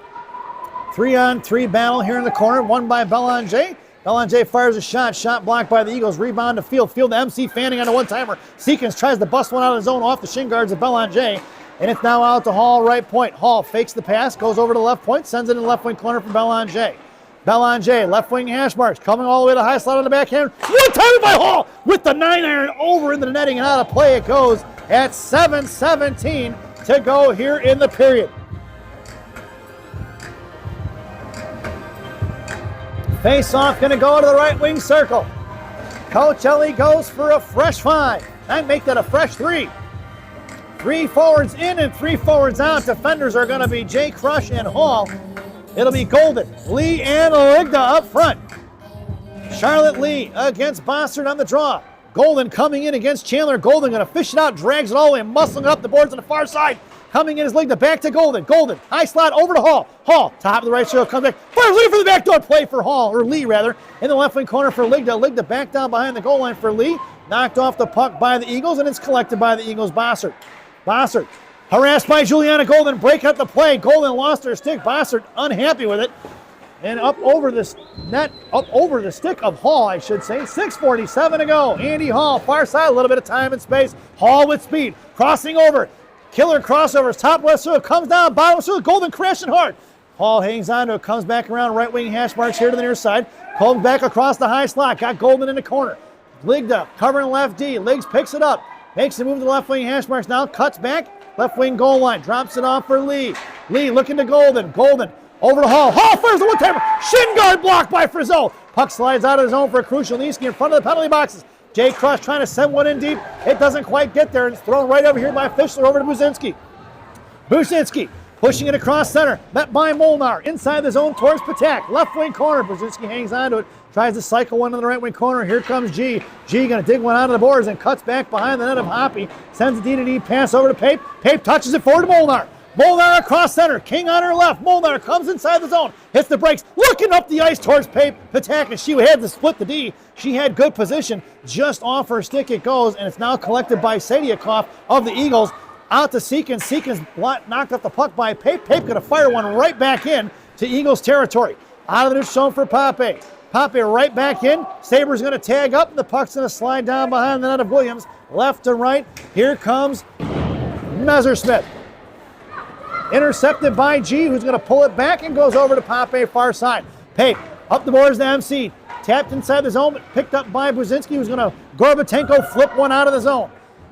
3-on-3 battle here in the corner, won by Belanger. Belanger fires a shot. Shot blocked by the Eagles. Rebound to Field. Field to MC Fanning on a one-timer. Seekins tries to bust one out of his own off the shin guards of Belanger. And it's now out to Hall, right point. Hall fakes the pass, goes over to the left point, sends it in the left wing corner for Belanger. Belanger, left wing hash marks, coming all the way to the high slot on the backhand. One-timer by Hall with the 9-iron over into the netting and out of play it goes at 7:17 to go here in the period. Face-off going to go to the right wing circle. Coach Ellie goes for a fresh 5. I'd make that a fresh 3. 3 forwards in and 3 forwards out. Defenders are going to be Jay Crush and Hall. It'll be Golden, Lee, and Ligda up front. Charlotte Lee against Bossard on the draw. Golden coming in against Chandler. Golden going to fish it out, drags it all the way, and muscling it up the boards on the far side. Coming in is Ligda, back to Golden. Golden, high slot over to Hall. Hall, top of the right circle, comes back. Fires Lee for the backdoor play for Hall, or Lee rather. In the left wing corner for Ligda. Ligda back down behind the goal line for Lee. Knocked off the puck by the Eagles, and it's collected by the Eagles' Bossard. Bossard, harassed by Juliana Golden, break up the play. Golden lost her stick. Bossard unhappy with it. And up over this net, up over the stick of Hall, I should say. 6:47 to go. Andy Hall, far side, a little bit of time and space. Hall with speed, crossing over. Killer crossovers, top left circle, comes down, bottom circle, Golden crashing hard. Hall hangs on to it, comes back around, right wing hash marks here to the near side. Comes back across the high slot, got Golden in the corner. Ligda covering left D. Liggs picks it up. Makes the move to the left wing hash marks now. Cuts back. Left wing goal line. Drops it off for Lee. Lee looking to Golden. Golden over to Hall. Hall fires the one-timer. Shin guard blocked by Frizzell. Puck slides out of his own for a crucial Niski in front of the penalty boxes. Jay Cross trying to send one in deep. It doesn't quite get there. It's thrown right over here by Fischler over to Buzinski. Buzinski pushing it across center. Met by Molnar. Inside the zone towards Patak. Left wing corner. Buzinski hangs onto it. Tries to cycle one to the right wing corner. Here comes G. G going to dig one out of the boards and cuts back behind the net of Hoppy. Sends a D-to-D pass over to Pape. Pape touches it forward to Molnar. Molnar across center. King on her left. Molnar comes inside the zone. Hits the brakes. Looking up the ice towards Pape. Patak, and she had to split the D. She had good position. Just off her stick it goes, and it's now collected by Sadiakov of the Eagles. Out to Seekins. Seekins knocked off the puck by Pape. Pape going to fire one right back in to Eagles territory. Out of the neutral zone for Pape. Pape right back in. Sabres going to tag up, and the puck's going to slide down behind the net of Williams. Left to right. Here comes Messersmith. Intercepted by G, who's going to pull it back and goes over to Pape far side. Pape up the boards to MC. Tapped inside the zone, but picked up by Buzinski, who's going to Gorbatenko flip one out of the zone.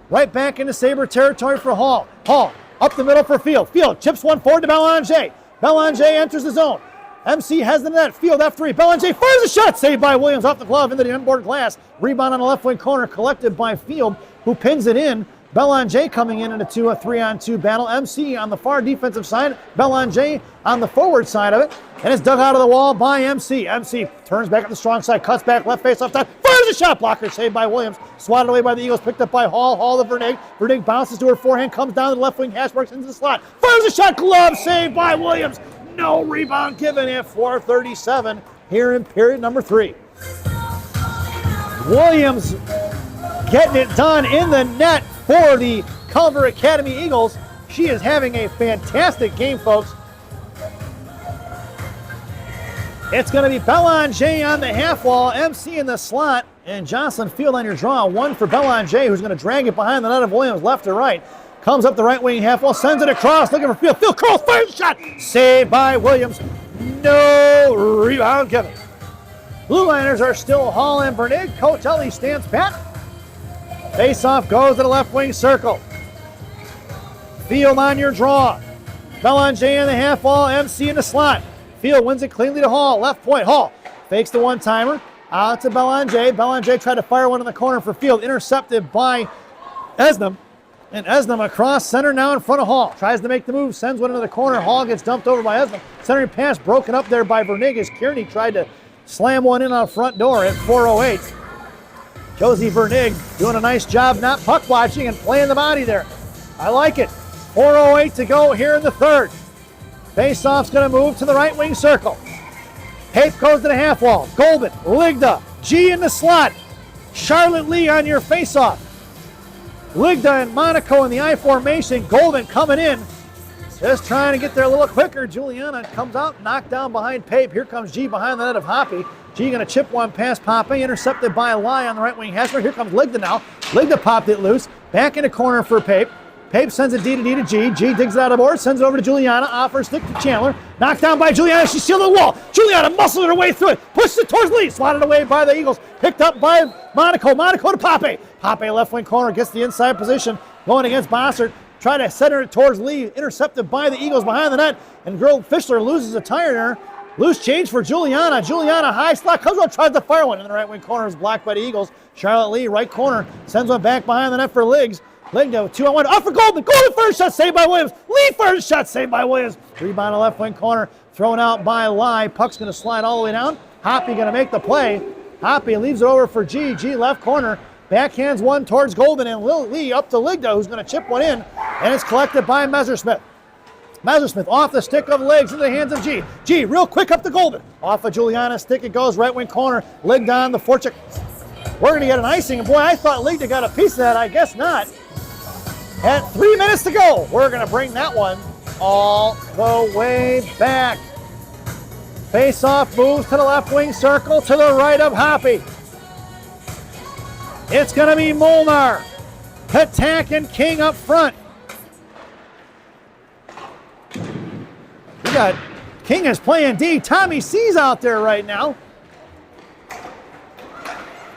Right back into Sabre territory for Hall. Hall up the middle for Field. Field chips one forward to Belanger. Belanger enters the zone. MC has the net. Field F3. Belanger fires a shot. Saved by Williams off the glove into the inboard glass. Rebound on the left wing corner collected by Field, who pins it in. Belanger coming in a 3-on-2 battle. MC on the far defensive side. Belanger on the forward side of it. And it's dug out of the wall by MC. MC turns back up the strong side. Cuts back left face off side. Fires a shot blocker. Saved by Williams. Swatted away by the Eagles. Picked up by Hall. Hall to Vernig. Vernig bounces to her forehand. Comes down to the left wing. Hash marks into the slot. Fires a shot. Glove saved by Williams. No rebound given at 4:37 here in period number 3. Williams getting it done in the net for the Culver Academy Eagles. She is having a fantastic game, folks. It's going to be Belanger on the half wall, MC in the slot, and Jocelyn Field on your draw. One for Belanger, who's going to drag it behind the net of Williams left to right. Comes up the right wing half wall, sends it across, looking for Field. Field curls, fires a shot. Saved by Williams. No rebound given. Blue Liners are still Hall and Vernig. Coach Ellie stands pat. Face-off goes to the left wing circle. Field on your draw. Belanger in the half wall, MC in the slot. Field wins it cleanly to Hall. Left point, Hall fakes the one-timer. Out to Belanger. Belanger tried to fire one in the corner for Field. Intercepted by Esnam. And Esnam across center now in front of Hall. Tries to make the move, sends one into the corner. Hall gets dumped over by Esnam. Centering pass broken up there by Vernig as Kearney tried to slam one in on the front door at 4:08. Josie Vernig doing a nice job not puck watching and playing the body there. I like it. 4:08 to go here in the third. Face-off's going to move to the right wing circle. Pape goes to the half wall. Golden, Ligda, G in the slot. Charlotte Lee on your face-off. Ligda and Monaco in the I formation. Golden coming in. Just trying to get there a little quicker. Juliana comes out, knocked down behind Pape. Here comes G behind the net of Hoppy. G going to chip one past Pape, intercepted by Lai on the right wing hash mark. Here comes Ligda now. Ligda popped it loose. Back in the corner for Pape. Pape sends a D-to-D to G. G digs it out of the board, sends it over to Juliana. Offers stick to Chandler. Knocked down by Juliana. She sealed the wall. Juliana muscled her way through it. Pushed it towards Lee. Swatted away by the Eagles. Picked up by Monaco. Monaco to Pape. Pape left wing corner gets the inside position. Going against Bossert. Try to center it towards Lee. Intercepted by the Eagles behind the net. And girl Fischler loses a tire there. Loose change for Juliana. Juliana high slot. Comes out, tries to fire one. In the right wing corner is blocked by the Eagles. Charlotte Lee, right corner. Sends one back behind the net for Liggs. Ligda 2-on-1. Off for Golden. Golden first shot saved by Williams. Lee first shot saved by Williams. Rebound on left wing corner. Thrown out by Lai. Puck's going to slide all the way down. Hoppy going to make the play. Hoppy leaves it over for G. G left corner. Backhands one towards Golden and Lee up to Ligda, who's going to chip one in. And it's collected by Messersmith. Messersmith off the stick of Liggs into the hands of G. G real quick up to Golden. Off of Juliana's stick it goes. Right wing corner. Ligda on the forecheck. We're going to get an icing. And boy, I thought Ligda got a piece of that. I guess not. At 3 minutes to go, we're going to bring that one all the way back. Face-off moves to the left wing circle to the right of Hoppy. It's going to be Molnar, Patak, and King up front. We got King is playing D. Tommy C's out there right now.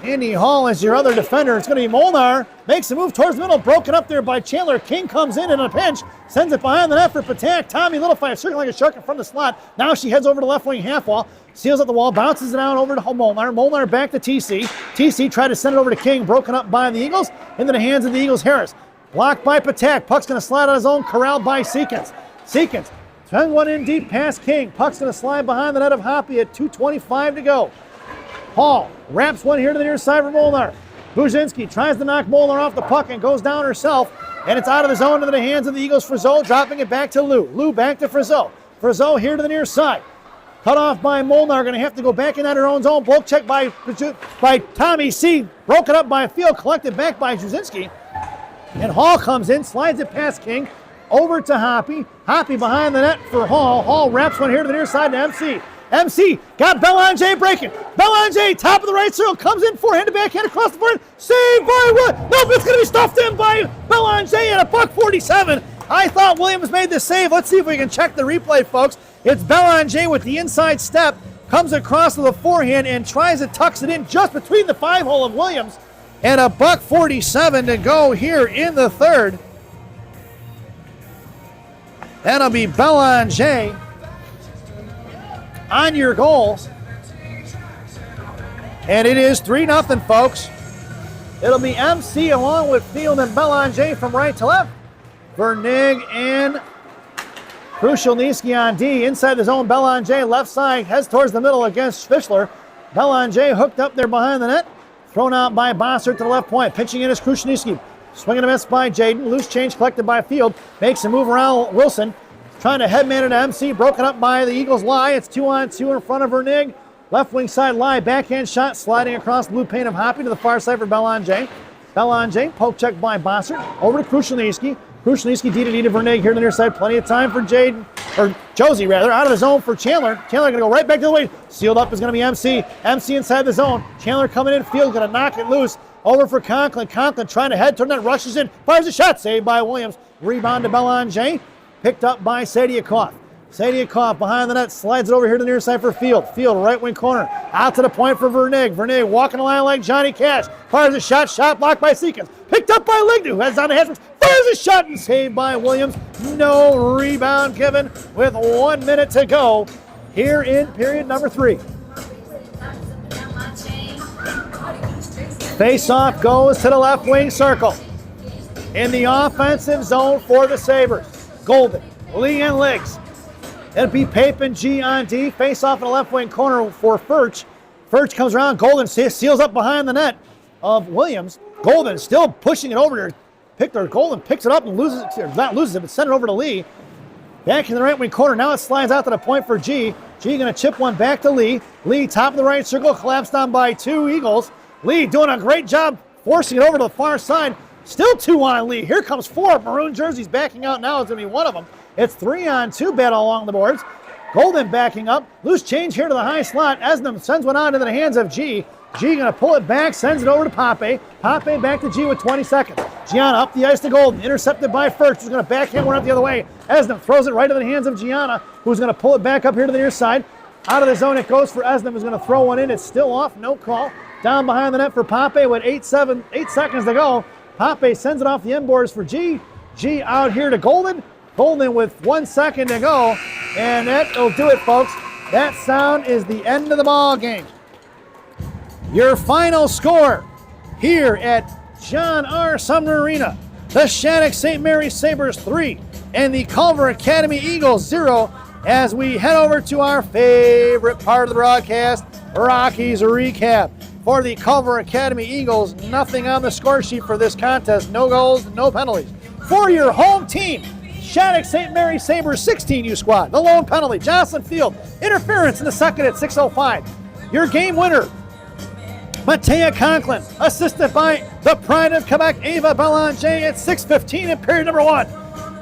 Andy Hall is your other defender. It's going to be Molnar. Makes a move towards the middle. Broken up there by Chandler. King comes in a pinch. Sends it behind the net for Patak. Tommy Littlefire circling like a shark in front of the slot. Now she heads over to left wing half wall. Seals up the wall. Bounces it out over to Molnar. Molnar back to TC. TC tried to send it over to King. Broken up by the Eagles. Into the hands of the Eagles. Harris. Blocked by Patak. Puck's going to slide on his own. Corralled by Seekins. Seekins. Sends one in deep past King. Puck's going to slide behind the net of Hoppy at 2:25 to go. Hall wraps one here to the near side for Molnar. Buzinski tries to knock Molnar off the puck and goes down herself. And it's out of the zone into the hands of the Eagles. Frizzot dropping it back to Lou. Lou back to Frizzot. Frizzot here to the near side. Cut off by Molnar. Going to have to go back in her own zone. Bloke check by Tommy C. Broken up by Field. Collected back by Buzinski. And Hall comes in. Slides it past King. Over to Hoppy. Hoppy behind the net for Hall. Hall wraps one here to the near side to MC. MC got Belanger breaking. Belanger, top of the right circle, comes in forehand to backhand across the board. Saved by what? Nope, it's going to be stuffed in by Belanger at $1.47. I thought Williams made the save. Let's see if we can check the replay, folks. It's Belanger with the inside step. Comes across with a forehand and tries to tucks it in just between the 5-hole of Williams. And $1.47 to go here in the third. That'll be Belanger on your goal. And it is 3-0, folks. It'll be MC along with Field and Belanger from right to left. Vernig and Krushelnyski on D. Inside the zone, Belanger left side heads towards the middle against Fischler. Belanger hooked up there behind the net. Thrown out by Bossert to the left point. Pitching in is Krushelnyski. Swinging a miss by Jaden. Loose change collected by Field. Makes a move around Wilson. Trying to headman it to MC. Broken up by the Eagles lie. It's 2-on-2 in front of Vernig. Left wing side lie. Backhand shot sliding across the blue paint of Hoppy to the far side for Belanger. Belanger poke check by Bossert. Over to Krushelnyski. Krushelnyski D to Vernig here to the near side. Plenty of time for Jaden. Or Josie rather. Out of the zone for Chandler. Chandler going to go right back to the way. Sealed up is going to be MC. MC inside the zone. Chandler coming in. Field going to knock it loose. Over for Conklin. Conklin trying to head toward net. Rushes in. Fires a shot. Saved by Williams. Rebound to Belanger. Picked up by Sadiakov. Sadiakov behind the net. Slides it over here to the near side for Field. Field right wing corner. Out to the point for Vernig. Vernig walking the line like Johnny Cash. Fires a shot. Shot blocked by Seekins. Picked up by Ligny, who heads down to Hedges. Fires a shot and saved by Williams. No rebound given with 1 minute to go here in period number 3. Face-off goes to the left wing circle. In the offensive zone for the Sabres. Golden, Lee and Liggs. It'll be Pape and G on D. Face-off in the left wing corner for Furch. Furch comes around. Golden seals up behind the net of Williams. Golden still pushing it over there. Golden picks it up and loses it. Or not loses it, but sends it over to Lee. Back in the right wing corner. Now it slides out to the point for G. G going to chip one back to Lee. Lee, top of the right circle, collapsed on by 2 Eagles. Lee doing a great job forcing it over to the far side. Still 2 on Lee. Here comes 4 maroon jerseys backing out now. It's going to be one of them. It's 3-on-2 battle along the boards. Golden backing up. Loose change here to the high slot. Esnam sends one on into the hands of G. G going to pull it back, sends it over to Pape. Pape back to G with 20 seconds. Gianna up the ice to Golden. Intercepted by Furch, who's going to backhand one up the other way. Esnam throws it right into the hands of Gianna, who's going to pull it back up here to the near side. Out of the zone it goes for Esnam, who's going to throw one in. It's still off, no call. Down behind the net for Pape with 8 seconds to go. Pape sends it off the end boards for G. G out here to Golden. Golden with 1 second to go. And that'll do it, folks. That sound is the end of the ball game. Your final score here at John R. Sumner Arena. The Shattuck St. Mary's Sabres 3 and the Culver Academy Eagles 0 as we head over to our favorite part of the broadcast, Rockies Recap. For the Culver Academy Eagles, nothing on the score sheet for this contest. No goals, no penalties. For your home team, Shattuck St. Mary's Sabres 16U squad. The lone penalty, Jocelyn Field. Interference in the second at 6:05. Your game winner, Matea Conklin, assisted by the pride of Quebec, Ava Belanger at 6:15 in period number 1.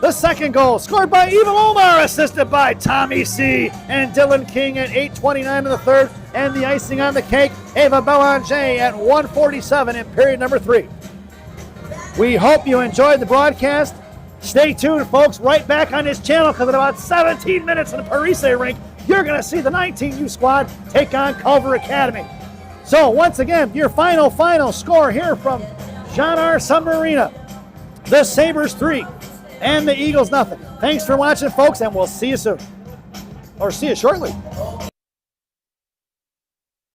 The second goal, scored by Eva Molnar, assisted by Tommy C. and Dylan King at 8:29 in the third. And the icing on the cake, Ava Belanger at 1:47 in period number 3. We hope you enjoyed the broadcast. Stay tuned, folks, right back on this channel, because in about 17 minutes in the Parise rink, you're going to see the 19U squad take on Culver Academy. So once again, your final score here from John R. Sumner Arena. The Sabres 3 and the Eagles nothing. Thanks for watching, folks, and we'll see you soon. Or see you shortly.